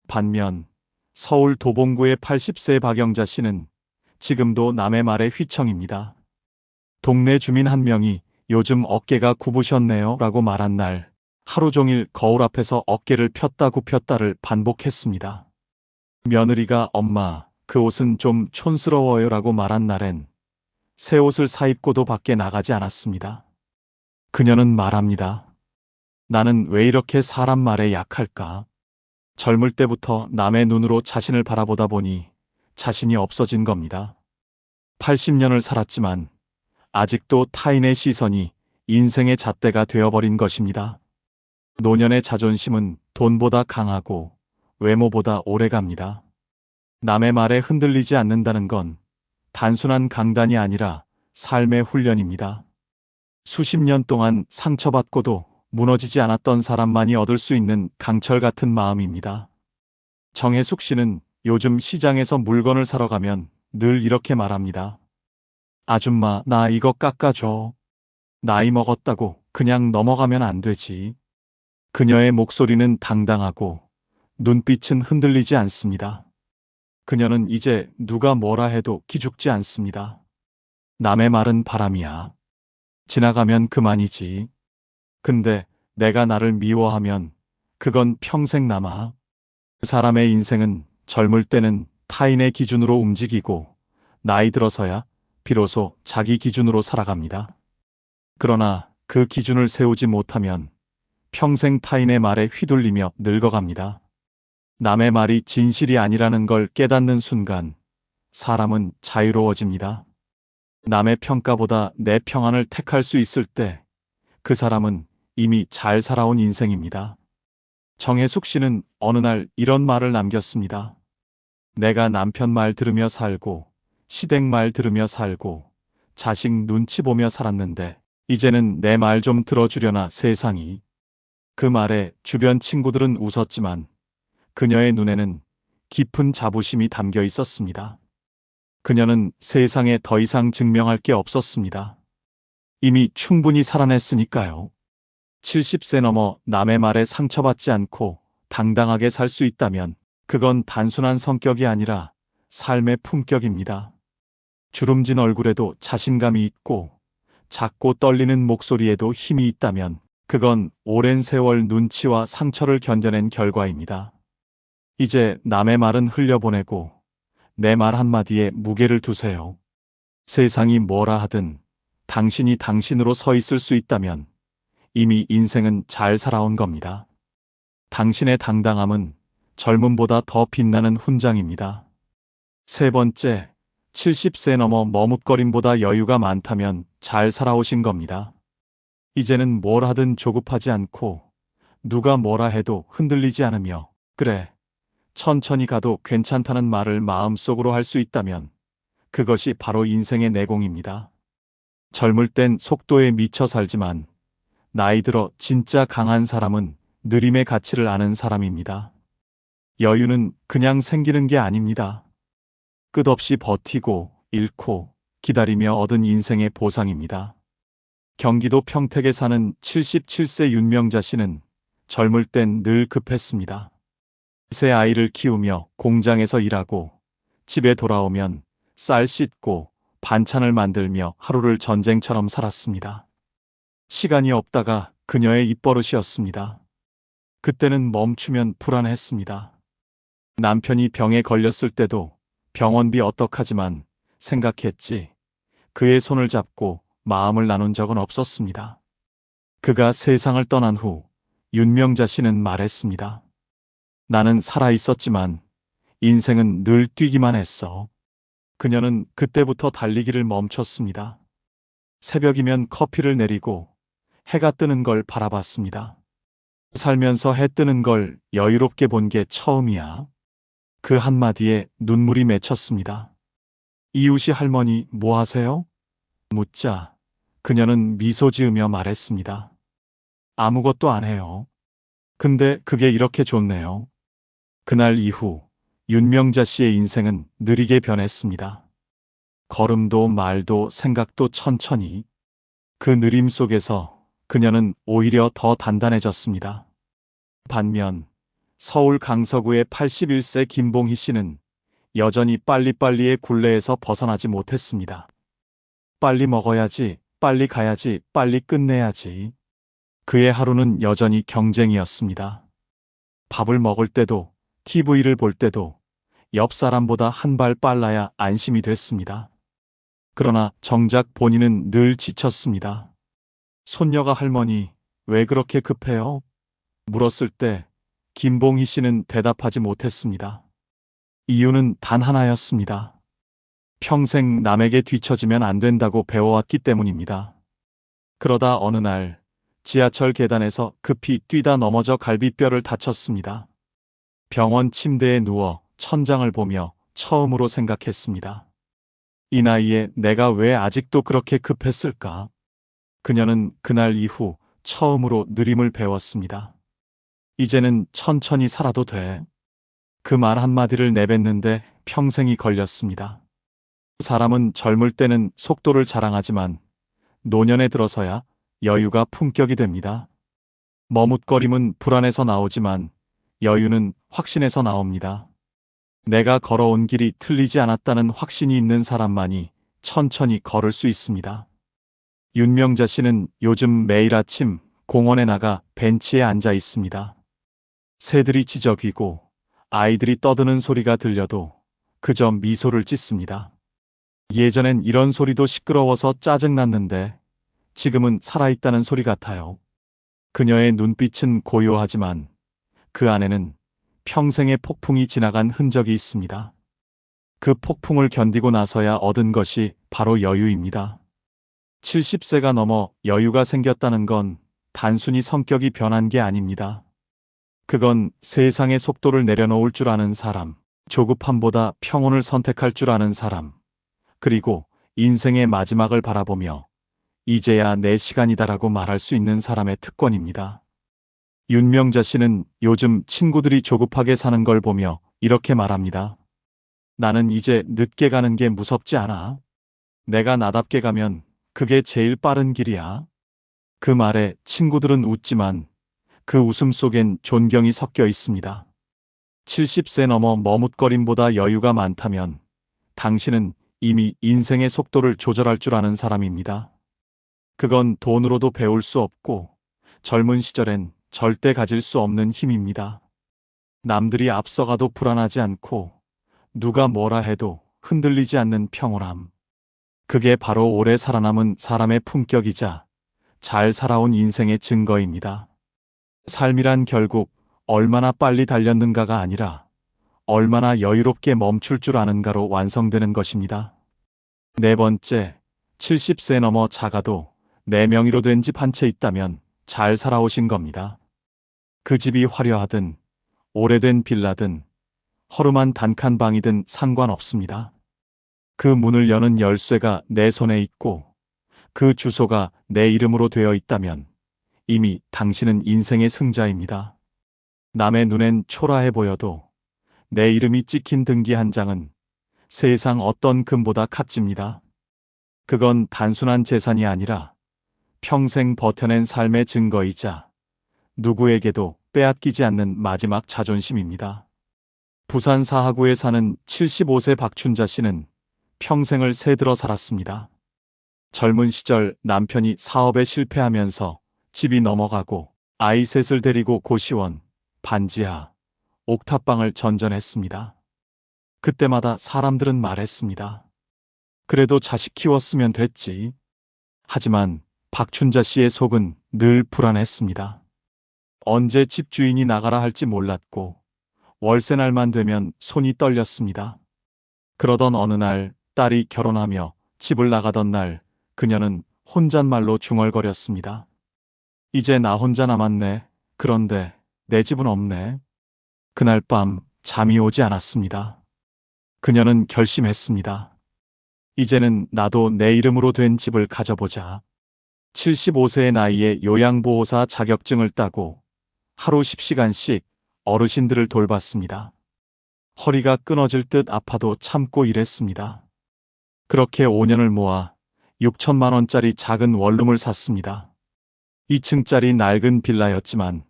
반면 서울 도봉구의 80세 박영자 씨는 지금도 남의 말에 휘청입니다. 동네 주민 한 명이 요즘 어깨가 굽으셨네요 라고 말한 날 하루 종일 거울 앞에서 어깨를 폈다 굽혔다를 반복했습니다. 며느리가 엄마, 그 옷은 좀 촌스러워요 라고 말한 날엔 새 옷을 사입고도 밖에 나가지 않았습니다. 그녀는 말합니다. 나는 왜 이렇게 사람 말에 약할까? 젊을 때부터 남의 눈으로 자신을 바라보다 보니 자신이 없어진 겁니다. 80년을 살았지만 아직도 타인의 시선이 인생의 잣대가 되어버린 것입니다. 노년의 자존심은 돈보다 강하고 외모보다 오래갑니다. 남의 말에 흔들리지 않는다는 건 단순한 강단이 아니라 삶의 훈련입니다. 수십 년 동안 상처받고도 무너지지 않았던 사람만이 얻을 수 있는 강철 같은 마음입니다. 정혜숙 씨는 요즘 시장에서 물건을 사러 가면 늘 이렇게 말합니다. 아줌마, 나 이거 깎아줘. 나이 먹었다고 그냥 넘어가면 안 되지. 그녀의 목소리는 당당하고 눈빛은 흔들리지 않습니다. 그녀는 이제 누가 뭐라 해도 기죽지 않습니다. 남의 말은 바람이야. 지나가면 그만이지. 근데 내가 나를 미워하면 그건 평생 남아. 그 사람의 인생은 젊을 때는 타인의 기준으로 움직이고 나이 들어서야 비로소 자기 기준으로 살아갑니다. 그러나 그 기준을 세우지 못하면 평생 타인의 말에 휘둘리며 늙어갑니다. 남의 말이 진실이 아니라는 걸 깨닫는 순간 사람은 자유로워집니다. 남의 평가보다 내 평안을 택할 수 있을 때 그 사람은 이미 잘 살아온 인생입니다. 정혜숙 씨는 어느 날 이런 말을 남겼습니다. 내가 남편 말 들으며 살고 시댁 말 들으며 살고 자식 눈치 보며 살았는데 이제는 내 말 좀 들어주려나 세상이. 그 말에 주변 친구들은 웃었지만 그녀의 눈에는 깊은 자부심이 담겨 있었습니다. 그녀는 세상에 더 이상 증명할 게 없었습니다. 이미 충분히 살아냈으니까요. 70세 넘어 남의 말에 상처받지 않고 당당하게 살 수 있다면 그건 단순한 성격이 아니라 삶의 품격입니다. 주름진 얼굴에도 자신감이 있고 작고 떨리는 목소리에도 힘이 있다면 그건 오랜 세월 눈치와 상처를 견뎌낸 결과입니다. 이제 남의 말은 흘려보내고 내 말 한마디에 무게를 두세요. 세상이 뭐라 하든 당신이 당신으로 서 있을 수 있다면 이미 인생은 잘 살아온 겁니다. 당신의 당당함은 젊음보다 더 빛나는 훈장입니다. 세 번째, 70세 넘어 머뭇거림보다 여유가 많다면 잘 살아오신 겁니다. 이제는 뭘 하든 조급하지 않고 누가 뭐라 해도 흔들리지 않으며 그래, 천천히 가도 괜찮다는 말을 마음속으로 할 수 있다면 그것이 바로 인생의 내공입니다. 젊을 땐 속도에 미쳐 살지만 나이 들어 진짜 강한 사람은 느림의 가치를 아는 사람입니다. 여유는 그냥 생기는 게 아닙니다. 끝없이 버티고 잃고 기다리며 얻은 인생의 보상입니다. 경기도 평택에 사는 77세 윤명자 씨는 젊을 땐 늘 급했습니다. 세 아이를 키우며 공장에서 일하고 집에 돌아오면 쌀 씻고 반찬을 만들며 하루를 전쟁처럼 살았습니다. 시간이 없다가 그녀의 입버릇이었습니다. 그때는 멈추면 불안했습니다. 남편이 병에 걸렸을 때도 병원비 어떡하지만 생각했지 그의 손을 잡고 마음을 나눈 적은 없었습니다. 그가 세상을 떠난 후 윤명자 씨는 말했습니다. 나는 살아 있었지만 인생은 늘 뛰기만 했어. 그녀는 그때부터 달리기를 멈췄습니다. 새벽이면 커피를 내리고 해가 뜨는 걸 바라봤습니다. 살면서 해 뜨는 걸 여유롭게 본 게 처음이야. 그 한마디에 눈물이 맺혔습니다. 이웃이 할머니 뭐 하세요? 묻자 그녀는 미소 지으며 말했습니다. 아무것도 안 해요. 근데 그게 이렇게 좋네요. 그날 이후 윤명자 씨의 인생은 느리게 변했습니다. 걸음도 말도 생각도 천천히. 그 느림 속에서 그녀는 오히려 더 단단해졌습니다. 반면 서울 강서구의 81세 김봉희 씨는 여전히 빨리빨리의 굴레에서 벗어나지 못했습니다. 빨리 먹어야지, 빨리 가야지, 빨리 끝내야지. 그의 하루는 여전히 경쟁이었습니다. 밥을 먹을 때도, TV를 볼 때도 옆 사람보다 한 발 빨라야 안심이 됐습니다. 그러나 정작 본인은 늘 지쳤습니다. 손녀가 할머니, 왜 그렇게 급해요? 물었을 때 김봉희 씨는 대답하지 못했습니다. 이유는 단 하나였습니다. 평생 남에게 뒤처지면 안 된다고 배워왔기 때문입니다. 그러다 어느 날 지하철 계단에서 급히 뛰다 넘어져 갈비뼈를 다쳤습니다. 병원 침대에 누워 천장을 보며 처음으로 생각했습니다. 이 나이에 내가 왜 아직도 그렇게 급했을까? 그녀는 그날 이후 처음으로 느림을 배웠습니다. 이제는 천천히 살아도 돼. 그 말 한마디를 내뱉는데 평생이 걸렸습니다. 사람은 젊을 때는 속도를 자랑하지만 노년에 들어서야 여유가 품격이 됩니다. 머뭇거림은 불안에서 나오지만 여유는 확신에서 나옵니다. 내가 걸어온 길이 틀리지 않았다는 확신이 있는 사람만이 천천히 걸을 수 있습니다. 윤명자 씨는 요즘 매일 아침 공원에 나가 벤치에 앉아 있습니다. 새들이 지저귀고 아이들이 떠드는 소리가 들려도 그저 미소를 짓습니다. 예전엔 이런 소리도 시끄러워서 짜증났는데 지금은 살아있다는 소리 같아요. 그녀의 눈빛은 고요하지만 그 안에는 평생의 폭풍이 지나간 흔적이 있습니다. 그 폭풍을 견디고 나서야 얻은 것이 바로 여유입니다. 70세가 넘어 여유가 생겼다는 건 단순히 성격이 변한 게 아닙니다. 그건 세상의 속도를 내려놓을 줄 아는 사람, 조급함보다 평온을 선택할 줄 아는 사람, 그리고 인생의 마지막을 바라보며 이제야 내 시간이다라고 말할 수 있는 사람의 특권입니다. 윤명자 씨는 요즘 친구들이 조급하게 사는 걸 보며 이렇게 말합니다. 나는 이제 늦게 가는 게 무섭지 않아. 내가 나답게 가면 그게 제일 빠른 길이야. 그 말에 친구들은 웃지만 그 웃음 속엔 존경이 섞여 있습니다. 70세 넘어 머뭇거림보다 여유가 많다면 당신은 이미 인생의 속도를 조절할 줄 아는 사람입니다. 그건 돈으로도 배울 수 없고 젊은 시절엔 절대 가질 수 없는 힘입니다. 남들이 앞서가도 불안하지 않고 누가 뭐라 해도 흔들리지 않는 평온함. 그게 바로 오래 살아남은 사람의 품격이자 잘 살아온 인생의 증거입니다. 삶이란 결국 얼마나 빨리 달렸는가가 아니라 얼마나 여유롭게 멈출 줄 아는가로 완성되는 것입니다. 네 번째, 70세 넘어 작아도 내 명의로 된 집 한 채 있다면 잘 살아오신 겁니다. 그 집이 화려하든 오래된 빌라든 허름한 단칸방이든 상관없습니다. 그 문을 여는 열쇠가 내 손에 있고 그 주소가 내 이름으로 되어 있다면 이미 당신은 인생의 승자입니다. 남의 눈엔 초라해 보여도 내 이름이 찍힌 등기 한 장은 세상 어떤 금보다 값집니다. 그건 단순한 재산이 아니라 평생 버텨낸 삶의 증거이자 누구에게도 빼앗기지 않는 마지막 자존심입니다. 부산 사하구에 사는 75세 박춘자 씨는 평생을 새들어 살았습니다. 젊은 시절 남편이 사업에 실패하면서 집이 넘어가고 아이 셋을 데리고 고시원, 반지하, 옥탑방을 전전했습니다. 그때마다 사람들은 말했습니다. 그래도 자식 키웠으면 됐지. 하지만 박춘자 씨의 속은 늘 불안했습니다. 언제 집주인이 나가라 할지 몰랐고 월세날만 되면 손이 떨렸습니다. 그러던 어느 날 딸이 결혼하며 집을 나가던 날 그녀는 혼잣말로 중얼거렸습니다. 이제 나 혼자 남았네. 그런데 내 집은 없네. 그날 밤 잠이 오지 않았습니다. 그녀는 결심했습니다. 이제는 나도 내 이름으로 된 집을 가져보자. 75세의 나이에 요양보호사 자격증을 따고 하루 10시간씩 어르신들을 돌봤습니다. 허리가 끊어질 듯 아파도 참고 일했습니다. 그렇게 5년을 모아 6천만 원짜리 작은 원룸을 샀습니다. 2층짜리 낡은 빌라였지만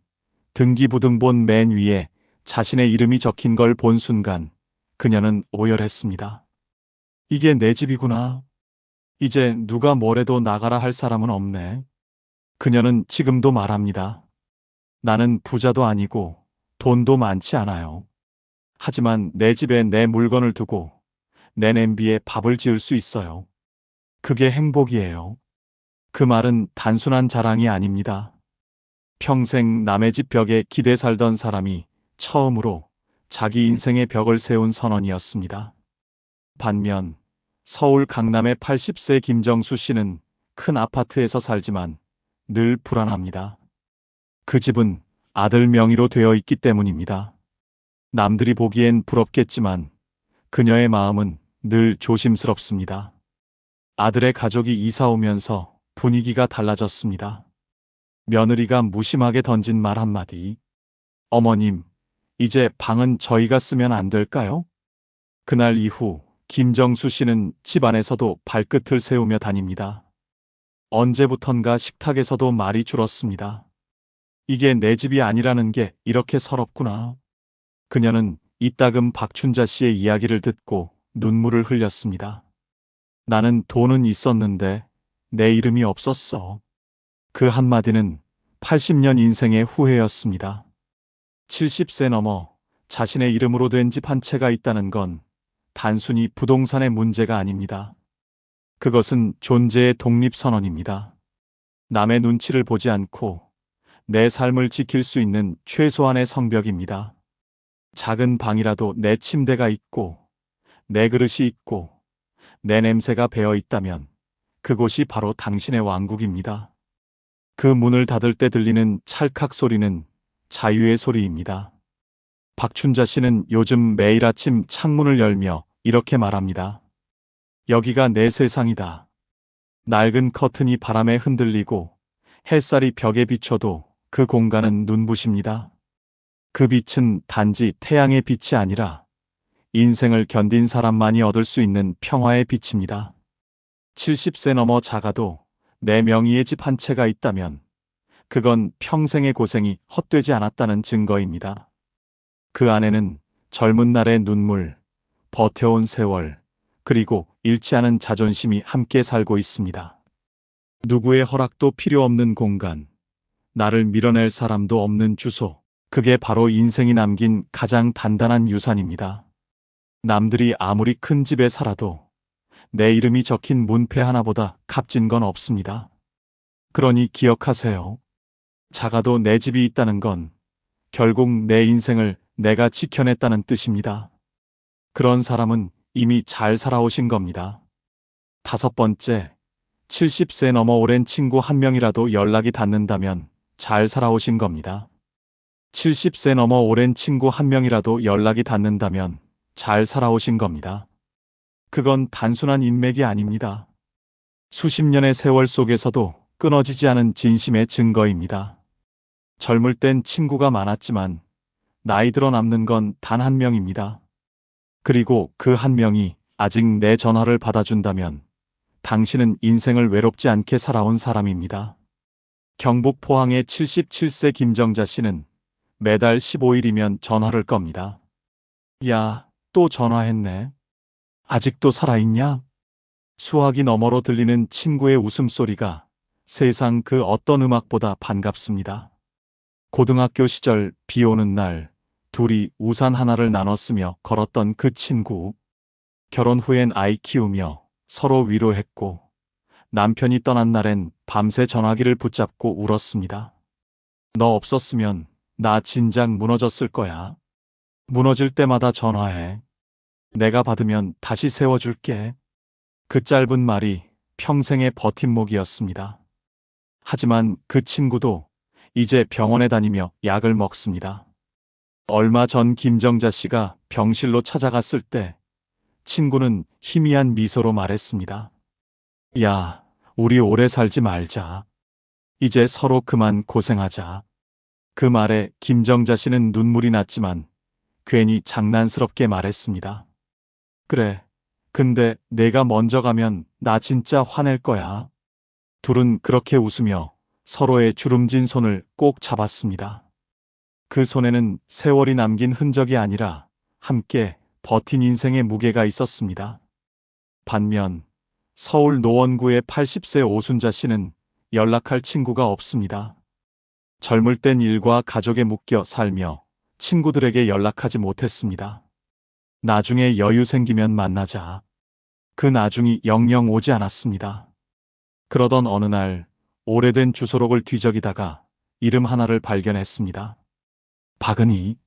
등기부등본 맨 위에 자신의 이름이 적힌 걸 본 순간 그녀는 오열했습니다. 이게 내 집이구나. 이제 누가 뭐래도 나가라 할 사람은 없네. 그녀는 지금도 말합니다. 나는 부자도 아니고 돈도 많지 않아요. 하지만 내 집에 내 물건을 두고 내 냄비에 밥을 지을 수 있어요. 그게 행복이에요. 그 말은 단순한 자랑이 아닙니다. 평생 남의 집 벽에 기대 살던 사람이 처음으로 자기 인생의 벽을 세운 선원이었습니다. 반면 서울 강남의 80세 김정수 씨는 큰 아파트에서 살지만 늘 불안합니다. 그 집은 아들 명의로 되어 있기 때문입니다. 남들이 보기엔 부럽겠지만 그녀의 마음은 늘 조심스럽습니다. 아들의 가족이 이사 오면서 분위기가 달라졌습니다. 며느리가 무심하게 던진 말 한마디. 어머님, 이제 방은 저희가 쓰면 안 될까요? 그날 이후 김정수 씨는 집안에서도 발끝을 세우며 다닙니다. 언제부턴가 식탁에서도 말이 줄었습니다. 이게 내 집이 아니라는 게 이렇게 서럽구나. 그녀는 이따금 박춘자 씨의 이야기를 듣고 눈물을 흘렸습니다. 나는 돈은 있었는데 내 이름이 없었어. 그 한마디는 80년 인생의 후회였습니다. 70세 넘어 자신의 이름으로 된 집 한 채가 있다는 건 단순히 부동산의 문제가 아닙니다. 그것은 존재의 독립선언입니다. 남의 눈치를 보지 않고 내 삶을 지킬 수 있는 최소한의 성벽입니다. 작은 방이라도 내 침대가 있고 내 그릇이 있고 내 냄새가 배어 있다면 그곳이 바로 당신의 왕국입니다. 그 문을 닫을 때 들리는 찰칵 소리는 자유의 소리입니다. 박춘자 씨는 요즘 매일 아침 창문을 열며 이렇게 말합니다. 여기가 내 세상이다. 낡은 커튼이 바람에 흔들리고 햇살이 벽에 비춰도 그 공간은 눈부십니다. 그 빛은 단지 태양의 빛이 아니라 인생을 견딘 사람만이 얻을 수 있는 평화의 빛입니다. 70세 넘어 작아도 내 명의의 집 한 채가 있다면 그건 평생의 고생이 헛되지 않았다는 증거입니다. 그 안에는 젊은 날의 눈물, 버텨온 세월, 그리고 잃지 않은 자존심이 함께 살고 있습니다. 누구의 허락도 필요 없는 공간, 나를 밀어낼 사람도 없는 주소, 그게 바로 인생이 남긴 가장 단단한 유산입니다. 남들이 아무리 큰 집에 살아도 내 이름이 적힌 문패 하나보다 값진 건 없습니다. 그러니 기억하세요. 작아도 내 집이 있다는 건 결국 내 인생을 내가 지켜냈다는 뜻입니다. 그런 사람은 이미 잘 살아오신 겁니다. 5번째, 70세 넘어 오랜 친구 한 명이라도 연락이 닿는다면 잘 살아오신 겁니다. 70세 넘어 오랜 친구 한 명이라도 연락이 닿는다면 잘 살아오신 겁니다. 그건 단순한 인맥이 아닙니다. 수십 년의 세월 속에서도 끊어지지 않은 진심의 증거입니다. 젊을 땐 친구가 많았지만 나이 들어 남는 건 단 한 명입니다. 그리고 그 한 명이 아직 내 전화를 받아준다면 당신은 인생을 외롭지 않게 살아온 사람입니다. 경북 포항의 77세 김정자 씨는 매달 15일이면 전화를 겁니다. 야, 또 전화했네. 아직도 살아있냐? 수화기 너머로 들리는 친구의 웃음소리가 세상 그 어떤 음악보다 반갑습니다. 고등학교 시절 비 오는 날 둘이 우산 하나를 나눠 쓰며 걸었던 그 친구. 결혼 후엔 아이 키우며 서로 위로했고 남편이 떠난 날엔 밤새 전화기를 붙잡고 울었습니다. 너 없었으면 나 진작 무너졌을 거야. 무너질 때마다 전화해. 내가 받으면 다시 세워줄게. 그 짧은 말이 평생의 버팀목이었습니다. 하지만 그 친구도 이제 병원에 다니며 약을 먹습니다. 얼마 전 김정자 씨가 병실로 찾아갔을 때 친구는 희미한 미소로 말했습니다. 야, 우리 오래 살지 말자. 이제 서로 그만 고생하자. 그 말에 김정자 씨는 눈물이 났지만 괜히 장난스럽게 말했습니다. 그래, 근데 내가 먼저 가면 나 진짜 화낼 거야. 둘은 그렇게 웃으며 서로의 주름진 손을 꼭 잡았습니다. 그 손에는 세월이 남긴 흔적이 아니라 함께 버틴 인생의 무게가 있었습니다. 반면 서울 노원구의 80세 오순자 씨는 연락할 친구가 없습니다. 젊을 땐 일과 가족에 묶여 살며 친구들에게 연락하지 못했습니다. 나중에 여유 생기면 만나자. 그 나중이 영영 오지 않았습니다. 그러던 어느 날 오래된 주소록을 뒤적이다가 이름 하나를 발견했습니다. 박은희.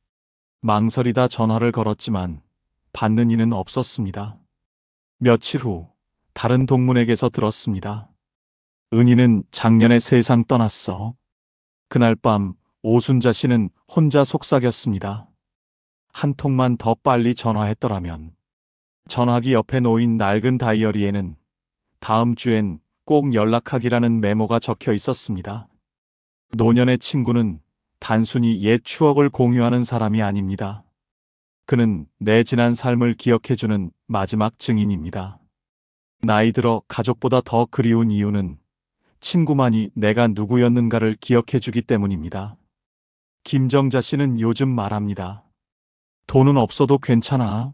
망설이다 전화를 걸었지만 받는 이는 없었습니다. 며칠 후 다른 동문에게서 들었습니다. 은희는 작년에 세상 떠났어. 그날 밤 오순자 씨는 혼자 속삭였습니다. 한 통만 더 빨리 전화했더라면. 전화기 옆에 놓인 낡은 다이어리에는 다음 주엔 꼭 연락하기라는 메모가 적혀 있었습니다. 노년의 친구는 단순히 옛 추억을 공유하는 사람이 아닙니다. 그는 내 지난 삶을 기억해주는 마지막 증인입니다. 나이 들어 가족보다 더 그리운 이유는 친구만이 내가 누구였는가를 기억해주기 때문입니다. 김정자 씨는 요즘 말합니다. 돈은 없어도 괜찮아.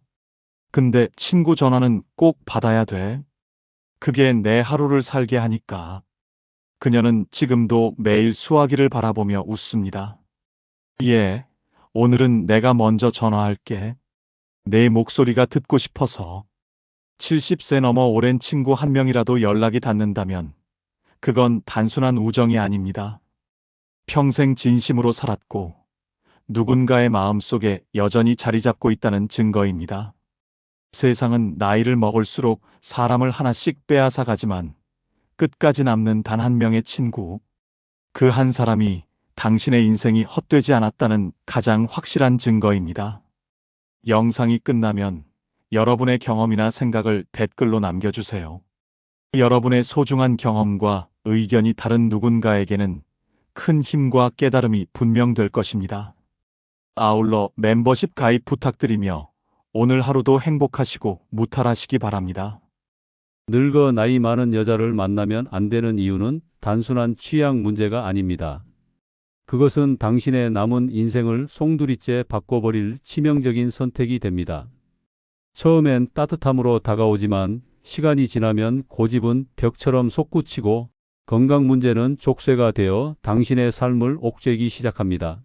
근데 친구 전화는 꼭 받아야 돼. 그게 내 하루를 살게 하니까. 그녀는 지금도 매일 수화기를 바라보며 웃습니다. 예, 오늘은 내가 먼저 전화할게. 내 목소리가 듣고 싶어서. 70세 넘어 오랜 친구 한 명이라도 연락이 닿는다면 그건 단순한 우정이 아닙니다. 평생 진심으로 살았고 누군가의 마음속에 여전히 자리 잡고 있다는 증거입니다. 세상은 나이를 먹을수록 사람을 하나씩 빼앗아 가지만 끝까지 남는 단 한 명의 친구. 그 한 사람이 당신의 인생이 헛되지 않았다는 가장 확실한 증거입니다. 영상이 끝나면 여러분의 경험이나 생각을 댓글로 남겨주세요. 여러분의 소중한 경험과 의견이 다른 누군가에게는 큰 힘과 깨달음이 분명될 것입니다. 아울러 멤버십 가입 부탁드리며 오늘 하루도 행복하시고 무탈하시기 바랍니다. 늙어 나이 많은 여자를 만나면 안 되는 이유는 단순한 취향 문제가 아닙니다. 그것은 당신의 남은 인생을 송두리째 바꿔버릴 치명적인 선택이 됩니다. 처음엔 따뜻함으로 다가오지만 시간이 지나면 고집은 벽처럼 솟구치고 건강 문제는 족쇄가 되어 당신의 삶을 옥죄기 시작합니다.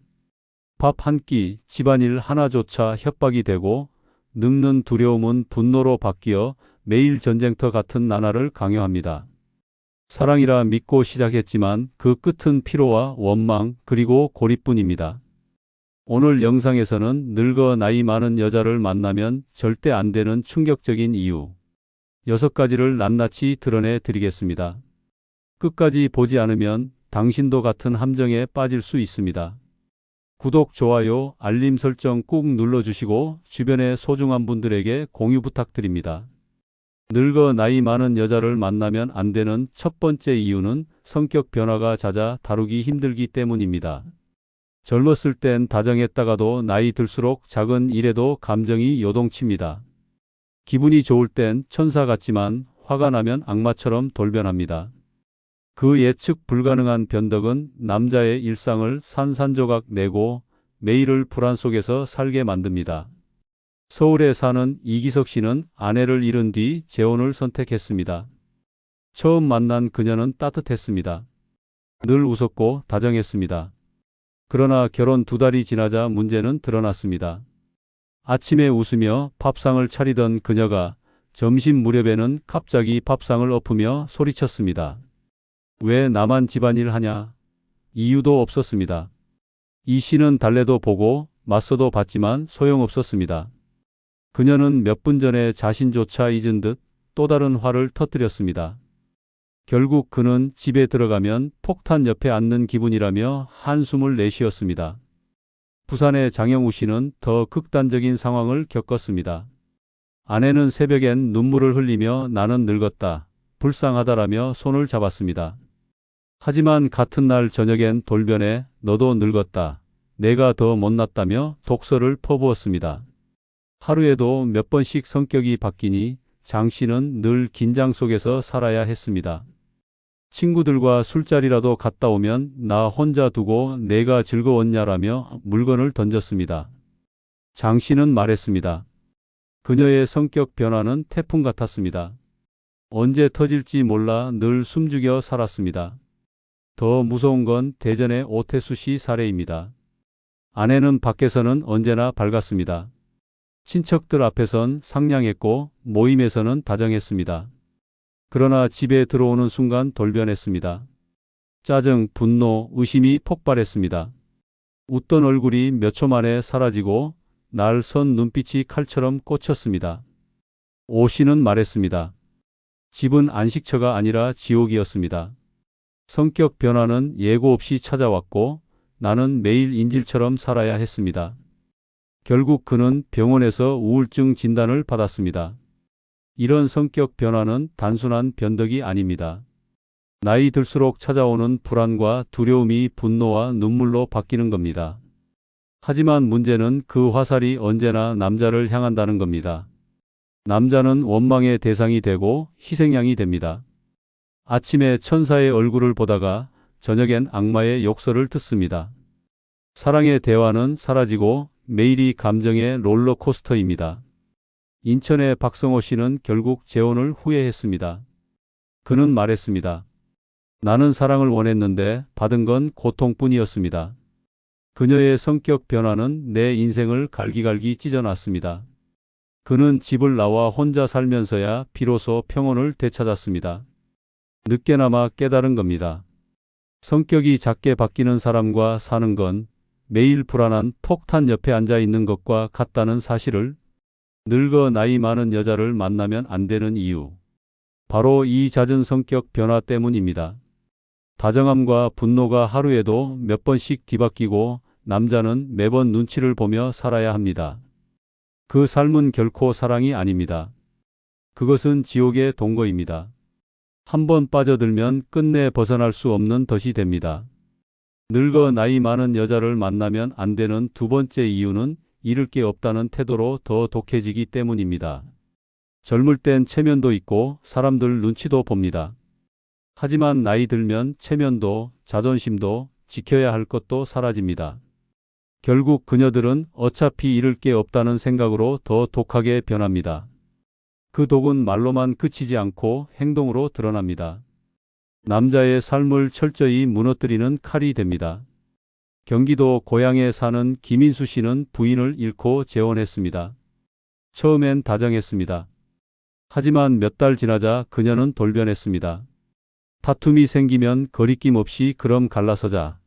밥 한 끼, 집안일 하나조차 협박이 되고 늙는 두려움은 분노로 바뀌어 매일 전쟁터 같은 나날을 강요합니다. 사랑이라 믿고 시작했지만 그 끝은 피로와 원망 그리고 고립뿐입니다. 오늘 영상에서는 늙어 나이 많은 여자를 만나면 절대 안 되는 충격적인 이유 6가지를 낱낱이 드러내 드리겠습니다. 끝까지 보지 않으면 당신도 같은 함정에 빠질 수 있습니다. 구독, 좋아요, 알림 설정 꾹 눌러주시고 주변의 소중한 분들에게 공유 부탁드립니다. 늙어 나이 많은 여자를 만나면 안 되는 첫 번째 이유는 성격 변화가 잦아 다루기 힘들기 때문입니다. 젊었을 땐 다정했다가도 나이 들수록 작은 일에도 감정이 요동칩니다. 기분이 좋을 땐 천사 같지만 화가 나면 악마처럼 돌변합니다. 그 예측 불가능한 변덕은 남자의 일상을 산산조각 내고 매일을 불안 속에서 살게 만듭니다. 서울에 사는 이기석 씨는 아내를 잃은 뒤 재혼을 선택했습니다. 처음 만난 그녀는 따뜻했습니다. 늘 웃었고 다정했습니다. 그러나 결혼 2달이 지나자 문제는 드러났습니다. 아침에 웃으며 밥상을 차리던 그녀가 점심 무렵에는 갑자기 밥상을 엎으며 소리쳤습니다. 왜 나만 집안일 하냐? 이유도 없었습니다. 이 씨는 달래도 보고 맞서도 봤지만 소용없었습니다. 그녀는 몇 분 전에 자신조차 잊은 듯 또 다른 화를 터뜨렸습니다. 결국 그는 집에 들어가면 폭탄 옆에 앉는 기분이라며 한숨을 내쉬었습니다. 부산의 장영우 씨는 더 극단적인 상황을 겪었습니다. 아내는 새벽엔 눈물을 흘리며 나는 늙었다, 불쌍하다라며 손을 잡았습니다. 하지만 같은 날 저녁엔 돌변해 너도 늙었다, 내가 더 못났다며 독서를 퍼부었습니다. 하루에도 몇 번씩 성격이 바뀌니 장 씨는 늘 긴장 속에서 살아야 했습니다. 친구들과 술자리라도 갔다 오면 나 혼자 두고 내가 즐거웠냐라며 물건을 던졌습니다. 장 씨는 말했습니다. 그녀의 성격 변화는 태풍 같았습니다. 언제 터질지 몰라 늘 숨죽여 살았습니다. 더 무서운 건 대전의 오태수 씨 사례입니다. 아내는 밖에서는 언제나 밝았습니다. 친척들 앞에선 상냥했고 모임에서는 다정했습니다. 그러나 집에 들어오는 순간 돌변했습니다. 짜증, 분노, 의심이 폭발했습니다. 웃던 얼굴이 몇 초 만에 사라지고 날 선 눈빛이 칼처럼 꽂혔습니다. 오 씨는 말했습니다. 집은 안식처가 아니라 지옥이었습니다. 성격 변화는 예고 없이 찾아왔고 나는 매일 인질처럼 살아야 했습니다. 결국 그는 병원에서 우울증 진단을 받았습니다. 이런 성격 변화는 단순한 변덕이 아닙니다. 나이 들수록 찾아오는 불안과 두려움이 분노와 눈물로 바뀌는 겁니다. 하지만 문제는 그 화살이 언제나 남자를 향한다는 겁니다. 남자는 원망의 대상이 되고 희생양이 됩니다. 아침에 천사의 얼굴을 보다가 저녁엔 악마의 욕설을 듣습니다. 사랑의 대화는 사라지고 매일이 감정의 롤러코스터입니다. 인천의 박성호 씨는 결국 재혼을 후회했습니다. 그는 말했습니다. 나는 사랑을 원했는데 받은 건 고통뿐이었습니다. 그녀의 성격 변화는 내 인생을 갈기갈기 찢어놨습니다. 그는 집을 나와 혼자 살면서야 비로소 평온을 되찾았습니다. 늦게나마 깨달은 겁니다. 성격이 작게 바뀌는 사람과 사는 건 매일 불안한 폭탄 옆에 앉아 있는 것과 같다는 사실을 늙어 나이 많은 여자를 만나면 안 되는 이유. 바로 이 잦은 성격 변화 때문입니다. 다정함과 분노가 하루에도 몇 번씩 뒤바뀌고 남자는 매번 눈치를 보며 살아야 합니다. 그 삶은 결코 사랑이 아닙니다. 그것은 지옥의 동거입니다. 한번 빠져들면 끝내 벗어날 수 없는 덫이 됩니다. 늙어 나이 많은 여자를 만나면 안 되는 두 번째 이유는 잃을 게 없다는 태도로 더 독해지기 때문입니다. 젊을 땐 체면도 있고 사람들 눈치도 봅니다. 하지만 나이 들면 체면도 자존심도 지켜야 할 것도 사라집니다. 결국 그녀들은 어차피 잃을 게 없다는 생각으로 더 독하게 변합니다. 그 독은 말로만 그치지 않고 행동으로 드러납니다. 남자의 삶을 철저히 무너뜨리는 칼이 됩니다. 경기도 고양에 사는 김인수 씨는 부인을 잃고 재혼했습니다. 처음엔 다정했습니다. 하지만 몇 달 지나자 그녀는 돌변했습니다. 다툼이 생기면 거리낌 없이 그럼 갈라서자.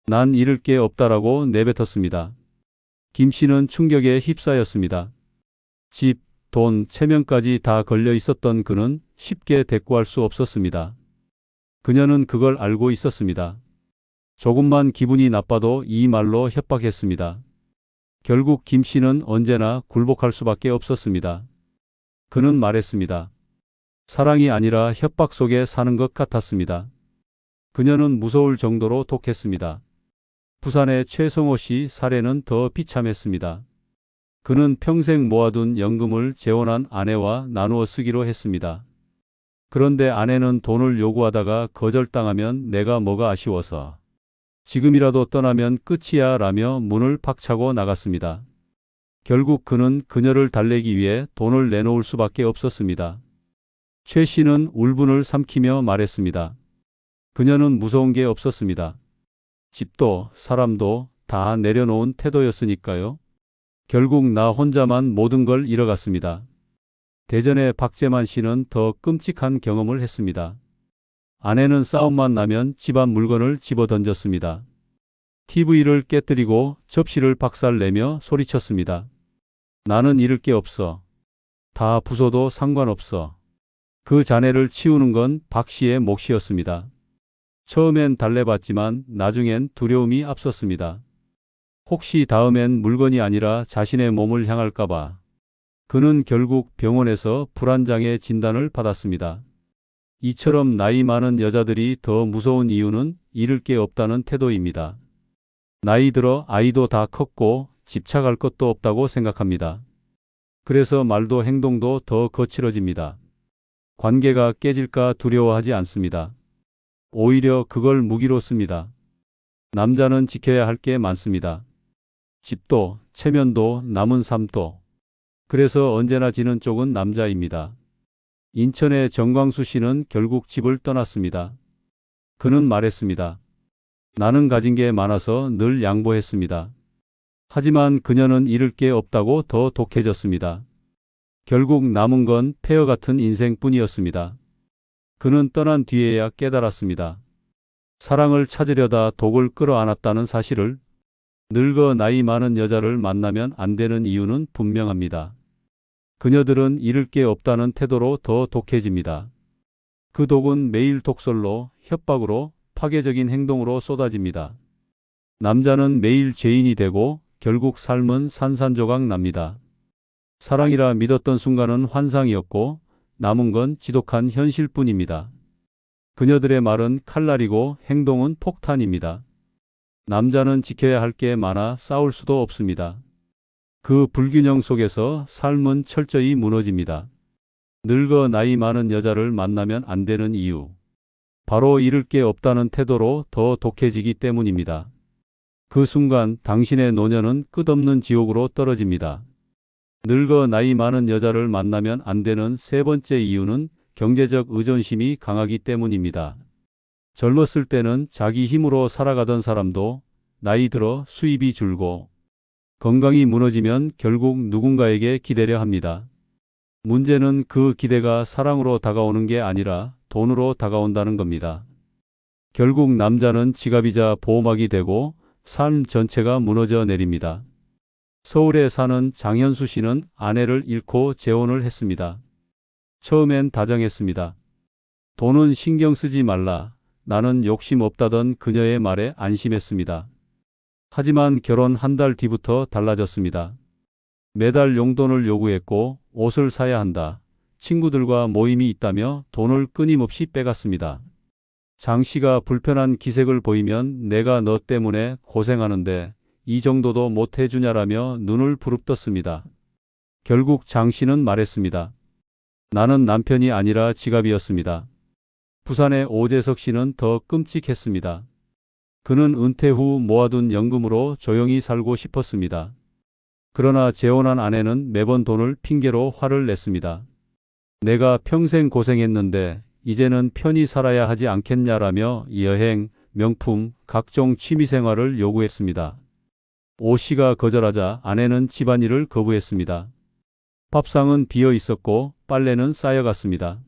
난 잃을 게 없다라고 내뱉었습니다. 김 씨는 충격에 휩싸였습니다. 집, 돈, 체면까지 다 걸려 있었던 그는 쉽게 대꾸할 수 없었습니다. 그녀는 그걸 알고 있었습니다. 조금만 기분이 나빠도 이 말로 협박했습니다. 결국 김 씨는 언제나 굴복할 수밖에 없었습니다. 그는 말했습니다. 사랑이 아니라 협박 속에 사는 것 같았습니다. 그녀는 무서울 정도로 독했습니다. 부산의 최성호 씨 사례는 더 비참했습니다. 그는 평생 모아둔 연금을 재혼한 아내와 나누어 쓰기로 했습니다. 그런데 아내는 돈을 요구하다가 거절당하면 내가 뭐가 아쉬워서 지금이라도 떠나면 끝이야 라며 문을 박차고 나갔습니다. 결국 그는 그녀를 달래기 위해 돈을 내놓을 수밖에 없었습니다. 최 씨는 울분을 삼키며 말했습니다. 그녀는 무서운 게 없었습니다. 집도 사람도 다 내려놓은 태도였으니까요. 결국 나 혼자만 모든 걸 잃어갔습니다. 대전의 박재만 씨는 더 끔찍한 경험을 했습니다. 아내는 싸움만 나면 집안 물건을 집어던졌습니다. TV를 깨뜨리고 접시를 박살내며 소리쳤습니다. 나는 잃을 게 없어. 다 부숴도 상관없어. 그 자네를 치우는 건 박 씨의 몫이었습니다. 처음엔 달래봤지만 나중엔 두려움이 앞섰습니다. 혹시 다음엔 물건이 아니라 자신의 몸을 향할까봐. 그는 결국 병원에서 불안장애 진단을 받았습니다. 이처럼 나이 많은 여자들이 더 무서운 이유는 잃을 게 없다는 태도입니다. 나이 들어 아이도 다 컸고 집착할 것도 없다고 생각합니다. 그래서 말도 행동도 더 거칠어집니다. 관계가 깨질까 두려워하지 않습니다. 오히려 그걸 무기로 씁니다. 남자는 지켜야 할 게 많습니다. 집도, 체면도, 남은 삶도. 그래서 언제나 지는 쪽은 남자입니다. 인천의 정광수 씨는 결국 집을 떠났습니다. 그는 말했습니다. 나는 가진 게 많아서 늘 양보했습니다. 하지만 그녀는 잃을 게 없다고 더 독해졌습니다. 결국 남은 건 폐허 같은 인생뿐이었습니다. 그는 떠난 뒤에야 깨달았습니다. 사랑을 찾으려다 독을 끌어안았다는 사실을, 늙어 나이 많은 여자를 만나면 안 되는 이유는 분명합니다. 그녀들은 잃을 게 없다는 태도로 더 독해집니다. 그 독은 매일 독설로, 협박으로, 파괴적인 행동으로 쏟아집니다. 남자는 매일 죄인이 되고 결국 삶은 산산조각 납니다. 사랑이라 믿었던 순간은 환상이었고 남은 건 지독한 현실뿐입니다. 그녀들의 말은 칼날이고 행동은 폭탄입니다. 남자는 지켜야 할 게 많아 싸울 수도 없습니다. 그 불균형 속에서 삶은 철저히 무너집니다. 늙어 나이 많은 여자를 만나면 안 되는 이유. 바로 잃을 게 없다는 태도로 더 독해지기 때문입니다. 그 순간 당신의 노년은 끝없는 지옥으로 떨어집니다. 늙어 나이 많은 여자를 만나면 안 되는 세 번째 이유는 경제적 의존심이 강하기 때문입니다. 젊었을 때는 자기 힘으로 살아가던 사람도 나이 들어 수입이 줄고 건강이 무너지면 결국 누군가에게 기대려 합니다. 문제는 그 기대가 사랑으로 다가오는 게 아니라 돈으로 다가온다는 겁니다. 결국 남자는 지갑이자 보호막이 되고 삶 전체가 무너져 내립니다. 서울에 사는 장현수 씨는 아내를 잃고 재혼을 했습니다. 처음엔 다정했습니다. 돈은 신경 쓰지 말라. 나는 욕심 없다던 그녀의 말에 안심했습니다. 하지만 결혼 한 달 뒤부터 달라졌습니다. 매달 용돈을 요구했고 옷을 사야 한다. 친구들과 모임이 있다며 돈을 끊임없이 빼갔습니다. 장 씨가 불편한 기색을 보이면 내가 너 때문에 고생하는데 이 정도도 못 해주냐라며 눈을 부릅떴습니다. 결국 장 씨는 말했습니다. 나는 남편이 아니라 지갑이었습니다. 부산의 오재석 씨는 더 끔찍했습니다. 그는 은퇴 후 모아둔 연금으로 조용히 살고 싶었습니다. 그러나 재혼한 아내는 매번 돈을 핑계로 화를 냈습니다. 내가 평생 고생했는데 이제는 편히 살아야 하지 않겠냐라며 여행, 명품, 각종 취미생활을 요구했습니다. 오 씨가 거절하자 아내는 집안일을 거부했습니다. 밥상은 비어 있었고 빨래는 쌓여갔습니다.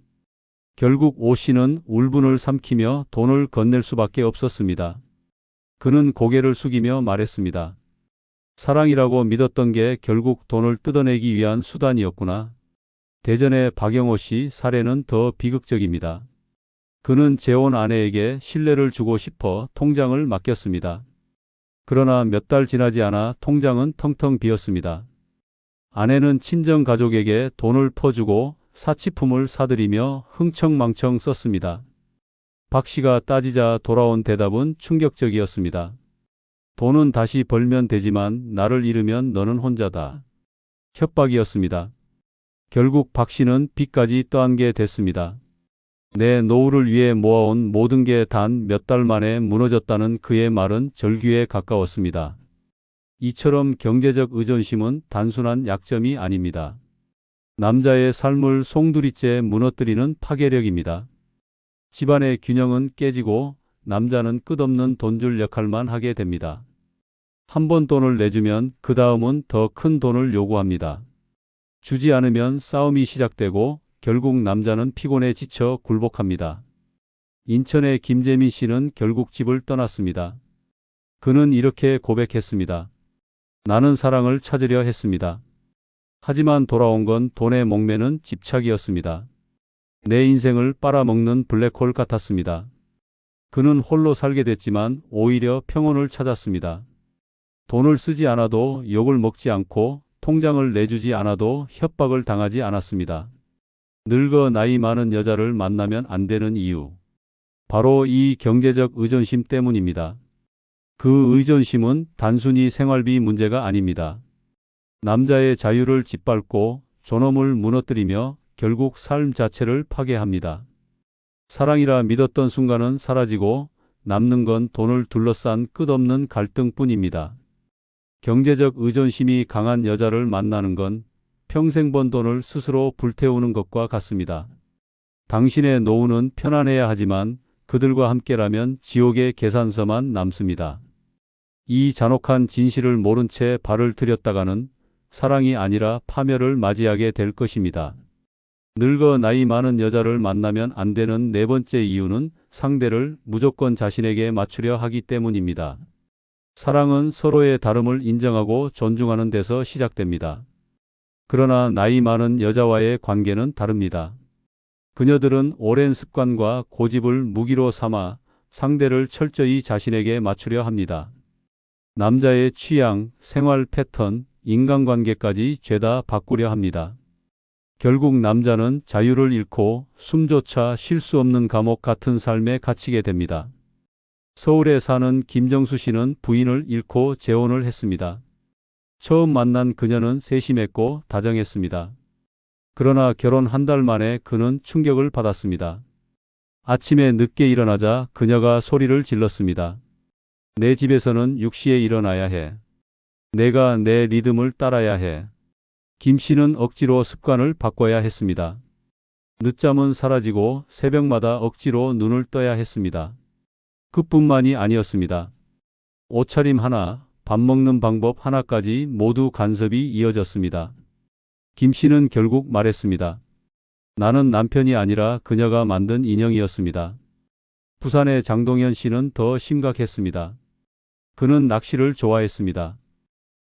결국 오 씨는 울분을 삼키며 돈을 건넬 수밖에 없었습니다. 그는 고개를 숙이며 말했습니다. 사랑이라고 믿었던 게 결국 돈을 뜯어내기 위한 수단이었구나. 대전의 박영호 씨 사례는 더 비극적입니다. 그는 재혼 아내에게 신뢰를 주고 싶어 통장을 맡겼습니다. 그러나 몇 달 지나지 않아 통장은 텅텅 비었습니다. 아내는 친정 가족에게 돈을 퍼주고 사치품을 사들이며 흥청망청 썼습니다. 박 씨가 따지자 돌아온 대답은 충격적이었습니다. 돈은 다시 벌면 되지만 나를 잃으면 너는 혼자다. 협박이었습니다. 결국 박 씨는 빚까지 떠안게 됐습니다. 내 노후를 위해 모아온 모든 게 단 몇 달 만에 무너졌다는 그의 말은 절규에 가까웠습니다. 이처럼 경제적 의존심은 단순한 약점이 아닙니다. 남자의 삶을 송두리째 무너뜨리는 파괴력입니다. 집안의 균형은 깨지고 남자는 끝없는 돈줄 역할만 하게 됩니다. 한 번 돈을 내주면 그 다음은 더 큰 돈을 요구합니다. 주지 않으면 싸움이 시작되고 결국 남자는 피곤해 지쳐 굴복합니다. 인천의 김재민 씨는 결국 집을 떠났습니다. 그는 이렇게 고백했습니다. 나는 사랑을 찾으려 했습니다. 하지만 돌아온 건 돈에 목매는 집착이었습니다. 내 인생을 빨아먹는 블랙홀 같았습니다. 그는 홀로 살게 됐지만 오히려 평온을 찾았습니다. 돈을 쓰지 않아도 욕을 먹지 않고 통장을 내주지 않아도 협박을 당하지 않았습니다. 늙어 나이 많은 여자를 만나면 안 되는 이유. 바로 이 경제적 의존심 때문입니다. 그 의존심은 단순히 생활비 문제가 아닙니다. 남자의 자유를 짓밟고 존엄을 무너뜨리며 결국 삶 자체를 파괴합니다. 사랑이라 믿었던 순간은 사라지고 남는 건 돈을 둘러싼 끝없는 갈등뿐입니다. 경제적 의존심이 강한 여자를 만나는 건 평생 번 돈을 스스로 불태우는 것과 같습니다. 당신의 노후는 편안해야 하지만 그들과 함께라면 지옥의 계산서만 남습니다. 이 잔혹한 진실을 모른 채 발을 들였다가는 사랑이 아니라 파멸을 맞이하게 될 것입니다. 늙어 나이 많은 여자를 만나면 안 되는 네 번째 이유는 상대를 무조건 자신에게 맞추려 하기 때문입니다. 사랑은 서로의 다름을 인정하고 존중하는 데서 시작됩니다. 그러나 나이 많은 여자와의 관계는 다릅니다. 그녀들은 오랜 습관과 고집을 무기로 삼아 상대를 철저히 자신에게 맞추려 합니다. 남자의 취향, 생활 패턴, 인간관계까지 죄다 바꾸려 합니다. 결국 남자는 자유를 잃고 숨조차 쉴 수 없는 감옥 같은 삶에 갇히게 됩니다. 서울에 사는 김정수 씨는 부인을 잃고 재혼을 했습니다. 처음 만난 그녀는 세심했고 다정했습니다. 그러나 결혼 한 달 만에 그는 충격을 받았습니다. 아침에 늦게 일어나자 그녀가 소리를 질렀습니다. 내 집에서는 6시에 일어나야 해. 내가 내 리듬을 따라야 해. 김 씨는 억지로 습관을 바꿔야 했습니다. 늦잠은 사라지고 새벽마다 억지로 눈을 떠야 했습니다. 그뿐만이 아니었습니다. 옷차림 하나, 밥 먹는 방법 하나까지 모두 간섭이 이어졌습니다. 김 씨는 결국 말했습니다. 나는 남편이 아니라 그녀가 만든 인형이었습니다. 부산의 장동현 씨는 더 심각했습니다. 그는 낚시를 좋아했습니다.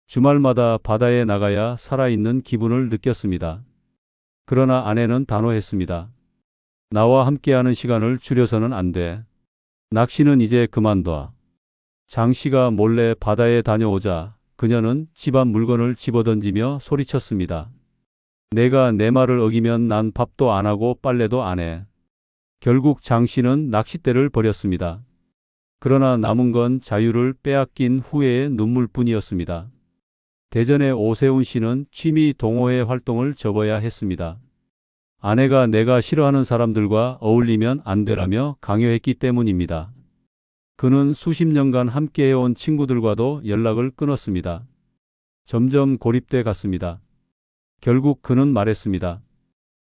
주말마다 바다에 나가야 살아있는 기분을 느꼈습니다. 그러나 아내는 단호했습니다. 나와 함께하는 시간을 줄여서는 안 돼. 낚시는 이제 그만둬. 장 씨가 몰래 바다에 다녀오자 그녀는 집안 물건을 집어던지며 소리쳤습니다. 내가 내 말을 어기면 난 밥도 안 하고 빨래도 안 해. 결국 장 씨는 낚싯대를 버렸습니다. 그러나 남은 건 자유를 빼앗긴 후회의 눈물뿐이었습니다. 대전의 오세훈 씨는 취미 동호회 활동을 접어야 했습니다. 아내가 내가 싫어하는 사람들과 어울리면 안 되라며 강요했기 때문입니다. 그는 수십 년간 함께해온 친구들과도 연락을 끊었습니다. 점점 고립돼 갔습니다. 결국 그는 말했습니다.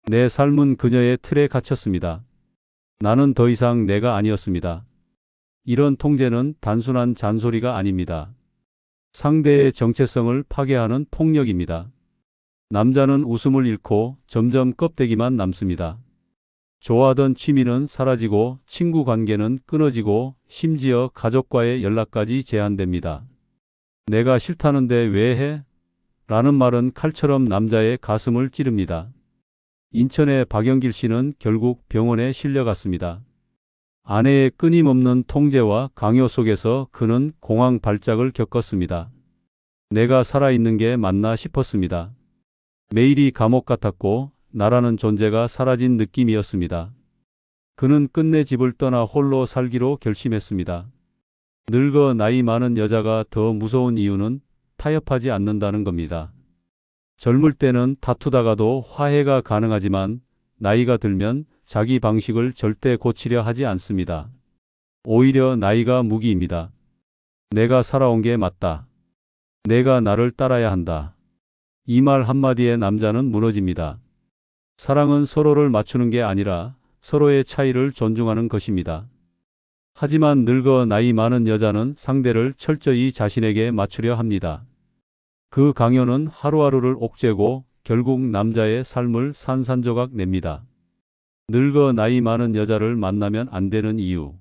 내 삶은 그녀의 틀에 갇혔습니다. 나는 더 이상 내가 아니었습니다. 이런 통제는 단순한 잔소리가 아닙니다. 상대의 정체성을 파괴하는 폭력입니다. 남자는 웃음을 잃고 점점 껍데기만 남습니다. 좋아하던 취미는 사라지고 친구 관계는 끊어지고 심지어 가족과의 연락까지 제한됩니다. 내가 싫다는데 왜 해? 라는 말은 칼처럼 남자의 가슴을 찌릅니다. 인천의 박영길 씨는 결국 병원에 실려갔습니다. 아내의 끊임없는 통제와 강요 속에서 그는 공황 발작을 겪었습니다. 내가 살아있는 게 맞나 싶었습니다. 매일이 감옥 같았고 나라는 존재가 사라진 느낌이었습니다. 그는 끝내 집을 떠나 홀로 살기로 결심했습니다. 늙어 나이 많은 여자가 더 무서운 이유는 타협하지 않는다는 겁니다. 젊을 때는 다투다가도 화해가 가능하지만 나이가 들면 자기 방식을 절대 고치려 하지 않습니다. 오히려 나이가 무기입니다. 내가 살아온 게 맞다. 내가 나를 따라야 한다. 이 말 한마디에 남자는 무너집니다. 사랑은 서로를 맞추는 게 아니라 서로의 차이를 존중하는 것입니다. 하지만 늙어 나이 많은 여자는 상대를 철저히 자신에게 맞추려 합니다. 그 강요는 하루하루를 옥죄고 결국 남자의 삶을 산산조각 냅니다. 늙어 나이 많은 여자를 만나면 안 되는 이유.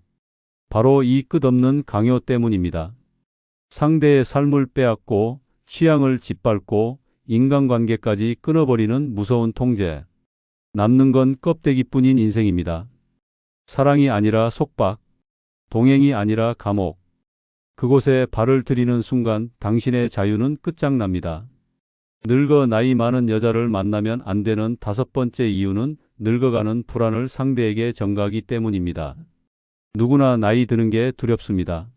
바로 이 끝없는 강요 때문입니다. 상대의 삶을 빼앗고 취향을 짓밟고 인간관계까지 끊어버리는 무서운 통제. 남는 건 껍데기뿐인 인생입니다. 사랑이 아니라 속박, 동행이 아니라 감옥. 그곳에 발을 들이는 순간 당신의 자유는 끝장납니다. 늙어 나이 많은 여자를 만나면 안 되는 5번째 이유는 늙어가는 불안을 상대에게 전가하기 때문입니다. 누구나 나이 드는 게 두렵습니다.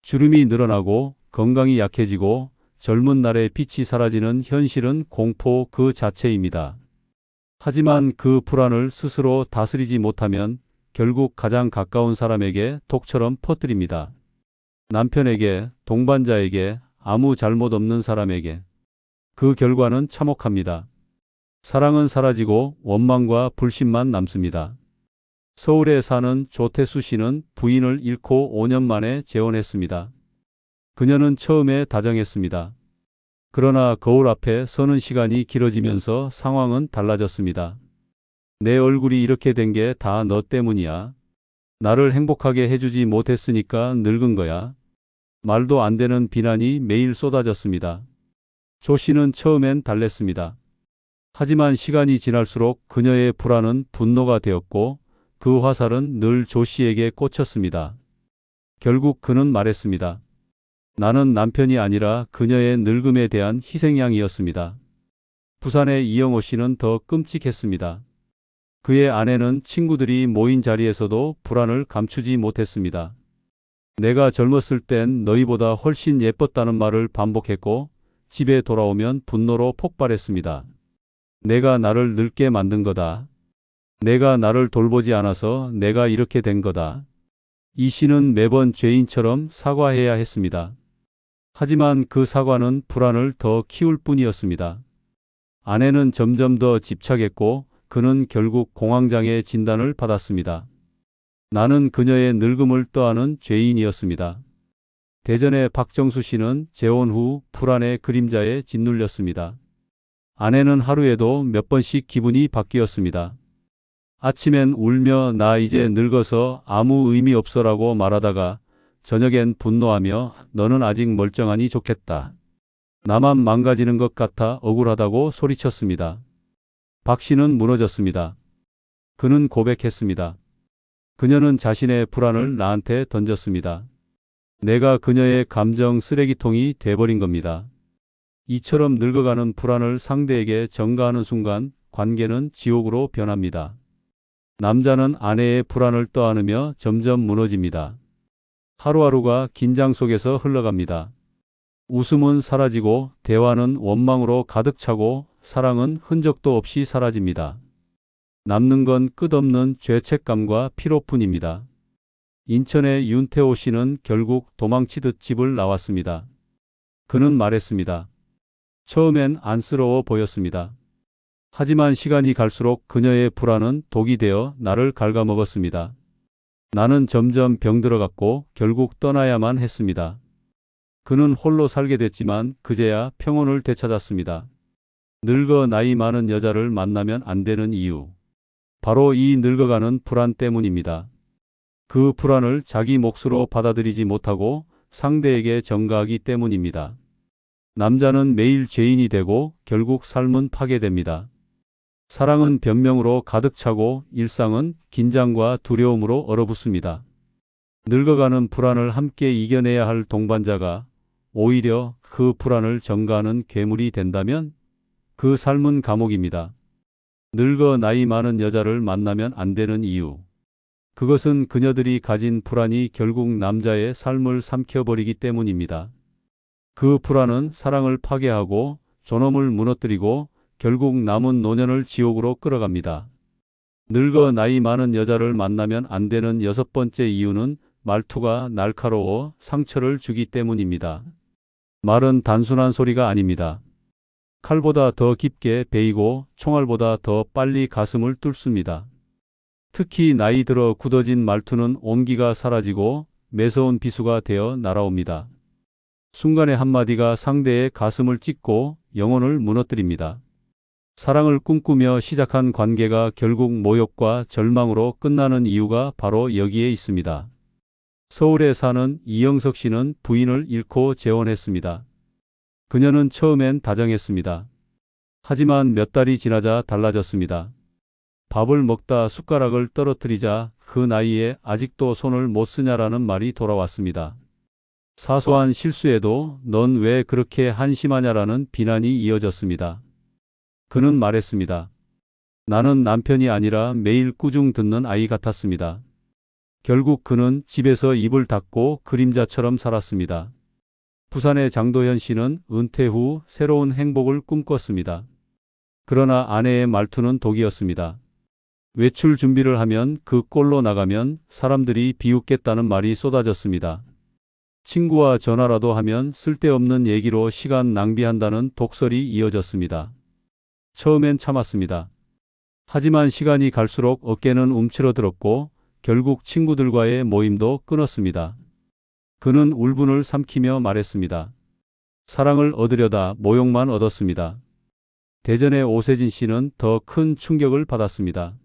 주름이 늘어나고 건강이 약해지고 젊은 날의 빛이 사라지는 현실은 공포 그 자체입니다. 하지만 그 불안을 스스로 다스리지 못하면 결국 가장 가까운 사람에게 독처럼 퍼뜨립니다. 남편에게, 동반자에게, 아무 잘못 없는 사람에게. 그 결과는 참혹합니다. 사랑은 사라지고 원망과 불신만 남습니다. 서울에 사는 조태수 씨는 부인을 잃고 5년 만에 재혼했습니다. 그녀는 처음에 다정했습니다. 그러나 거울 앞에 서는 시간이 길어지면서 상황은 달라졌습니다. 내 얼굴이 이렇게 된 게 다 너 때문이야. 나를 행복하게 해주지 못했으니까 늙은 거야. 말도 안 되는 비난이 매일 쏟아졌습니다. 조 씨는 처음엔 달랬습니다. 하지만 시간이 지날수록 그녀의 불안은 분노가 되었고 그 화살은 늘 조 씨에게 꽂혔습니다. 결국 그는 말했습니다. 나는 남편이 아니라 그녀의 늙음에 대한 희생양이었습니다. 부산의 이영호 씨는 더 끔찍했습니다. 그의 아내는 친구들이 모인 자리에서도 불안을 감추지 못했습니다. 내가 젊었을 땐 너희보다 훨씬 예뻤다는 말을 반복했고 집에 돌아오면 분노로 폭발했습니다. 내가 나를 늙게 만든 거다. 내가 나를 돌보지 않아서 내가 이렇게 된 거다. 이 씨는 매번 죄인처럼 사과해야 했습니다. 하지만 그 사과는 불안을 더 키울 뿐이었습니다. 아내는 점점 더 집착했고 그는 결국 공황장애 진단을 받았습니다. 나는 그녀의 늙음을 떠안은 죄인이었습니다. 대전의 박정수 씨는 재혼 후 불안의 그림자에 짓눌렸습니다. 아내는 하루에도 몇 번씩 기분이 바뀌었습니다. 아침엔 울며 나 이제 늙어서 아무 의미 없어라고 말하다가 저녁엔 분노하며 너는 아직 멀쩡하니 좋겠다. 나만 망가지는 것 같아 억울하다고 소리쳤습니다. 박 씨는 무너졌습니다. 그는 고백했습니다. 그녀는 자신의 불안을 나한테 던졌습니다. 내가 그녀의 감정 쓰레기통이 돼버린 겁니다. 이처럼 늙어가는 불안을 상대에게 전가하는 순간 관계는 지옥으로 변합니다. 남자는 아내의 불안을 떠안으며 점점 무너집니다. 하루하루가 긴장 속에서 흘러갑니다. 웃음은 사라지고 대화는 원망으로 가득 차고 사랑은 흔적도 없이 사라집니다. 남는 건 끝없는 죄책감과 피로뿐입니다. 인천의 윤태호 씨는 결국 도망치듯 집을 나왔습니다. 그는 말했습니다. 처음엔 안쓰러워 보였습니다. 하지만 시간이 갈수록 그녀의 불안은 독이 되어 나를 갉아먹었습니다. 나는 점점 병들어갔고 결국 떠나야만 했습니다. 그는 홀로 살게 됐지만 그제야 평온을 되찾았습니다. 늙어 나이 많은 여자를 만나면 안 되는 이유. 바로 이 늙어가는 불안 때문입니다. 그 불안을 자기 몫으로 받아들이지 못하고 상대에게 전가하기 때문입니다. 남자는 매일 죄인이 되고 결국 삶은 파괴됩니다. 사랑은 변명으로 가득 차고 일상은 긴장과 두려움으로 얼어붙습니다. 늙어가는 불안을 함께 이겨내야 할 동반자가 오히려 그 불안을 전가하는 괴물이 된다면 그 삶은 감옥입니다. 늙어 나이 많은 여자를 만나면 안 되는 이유. 그것은 그녀들이 가진 불안이 결국 남자의 삶을 삼켜버리기 때문입니다. 그 불안은 사랑을 파괴하고 존엄을 무너뜨리고 결국 남은 노년을 지옥으로 끌어갑니다. 늙어 나이 많은 여자를 만나면 안 되는 6번째 이유는 말투가 날카로워 상처를 주기 때문입니다. 말은 단순한 소리가 아닙니다. 칼보다 더 깊게 베이고 총알보다 더 빨리 가슴을 뚫습니다. 특히 나이 들어 굳어진 말투는 온기가 사라지고 매서운 비수가 되어 날아옵니다. 순간의 한마디가 상대의 가슴을 찢고 영혼을 무너뜨립니다. 사랑을 꿈꾸며 시작한 관계가 결국 모욕과 절망으로 끝나는 이유가 바로 여기에 있습니다. 서울에 사는 이영석 씨는 부인을 잃고 재혼했습니다. 그녀는 처음엔 다정했습니다. 하지만 몇 달이 지나자 달라졌습니다. 밥을 먹다 숟가락을 떨어뜨리자 그 나이에 아직도 손을 못 쓰냐라는 말이 돌아왔습니다. 사소한 실수에도 넌 왜 그렇게 한심하냐라는 비난이 이어졌습니다. 그는 말했습니다. 나는 남편이 아니라 매일 꾸중 듣는 아이 같았습니다. 결국 그는 집에서 입을 닫고 그림자처럼 살았습니다. 부산의 장도현 씨는 은퇴 후 새로운 행복을 꿈꿨습니다. 그러나 아내의 말투는 독이었습니다. 외출 준비를 하면 그 꼴로 나가면 사람들이 비웃겠다는 말이 쏟아졌습니다. 친구와 전화라도 하면 쓸데없는 얘기로 시간 낭비한다는 독설이 이어졌습니다. 처음엔 참았습니다. 하지만 시간이 갈수록 어깨는 움츠러들었고 결국 친구들과의 모임도 끊었습니다. 그는 울분을 삼키며 말했습니다. 사랑을 얻으려다 모욕만 얻었습니다. 대전의 오세진 씨는 더 큰 충격을 받았습니다.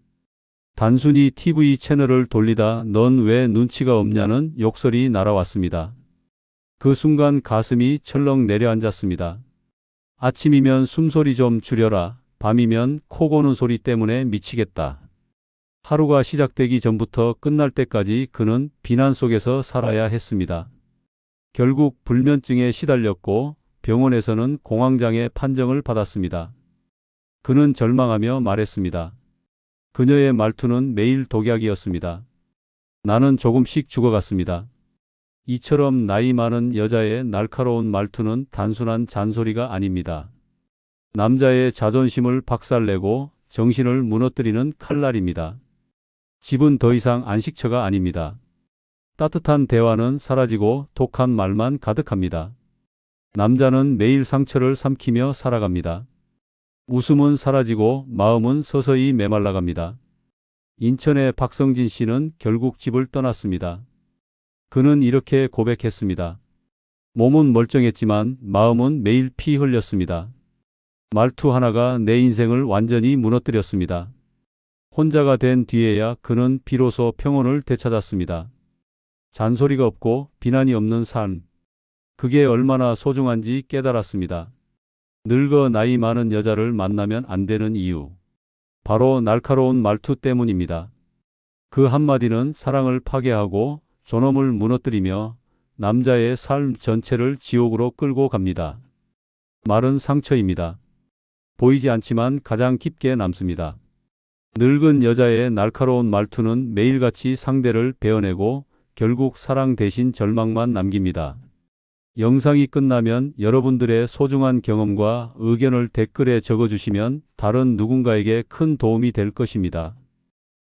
단순히 TV 채널을 돌리다 넌 왜 눈치가 없냐는 욕설이 날아왔습니다. 그 순간 가슴이 철렁 내려앉았습니다. 아침이면 숨소리 좀 줄여라. 밤이면 코 고는 소리 때문에 미치겠다. 하루가 시작되기 전부터 끝날 때까지 그는 비난 속에서 살아야 했습니다. 결국 불면증에 시달렸고 병원에서는 공황장애 판정을 받았습니다. 그는 절망하며 말했습니다. 그녀의 말투는 매일 독약이었습니다. 나는 조금씩 죽어갔습니다. 이처럼 나이 많은 여자의 날카로운 말투는 단순한 잔소리가 아닙니다. 남자의 자존심을 박살내고 정신을 무너뜨리는 칼날입니다. 집은 더 이상 안식처가 아닙니다. 따뜻한 대화는 사라지고 독한 말만 가득합니다. 남자는 매일 상처를 삼키며 살아갑니다. 웃음은 사라지고 마음은 서서히 메말라갑니다. 인천의 박성진 씨는 결국 집을 떠났습니다. 그는 이렇게 고백했습니다. 몸은 멀쩡했지만 마음은 매일 피 흘렸습니다. 말투 하나가 내 인생을 완전히 무너뜨렸습니다. 혼자가 된 뒤에야 그는 비로소 평온을 되찾았습니다. 잔소리가 없고 비난이 없는 삶. 그게 얼마나 소중한지 깨달았습니다. 늙어 나이 많은 여자를 만나면 안 되는 이유. 바로 날카로운 말투 때문입니다. 그 한마디는 사랑을 파괴하고 존엄을 무너뜨리며 남자의 삶 전체를 지옥으로 끌고 갑니다. 말은 상처입니다. 보이지 않지만 가장 깊게 남습니다. 늙은 여자의 날카로운 말투는 매일같이 상대를 베어내고 결국 사랑 대신 절망만 남깁니다. 영상이 끝나면 여러분들의 소중한 경험과 의견을 댓글에 적어주시면 다른 누군가에게 큰 도움이 될 것입니다.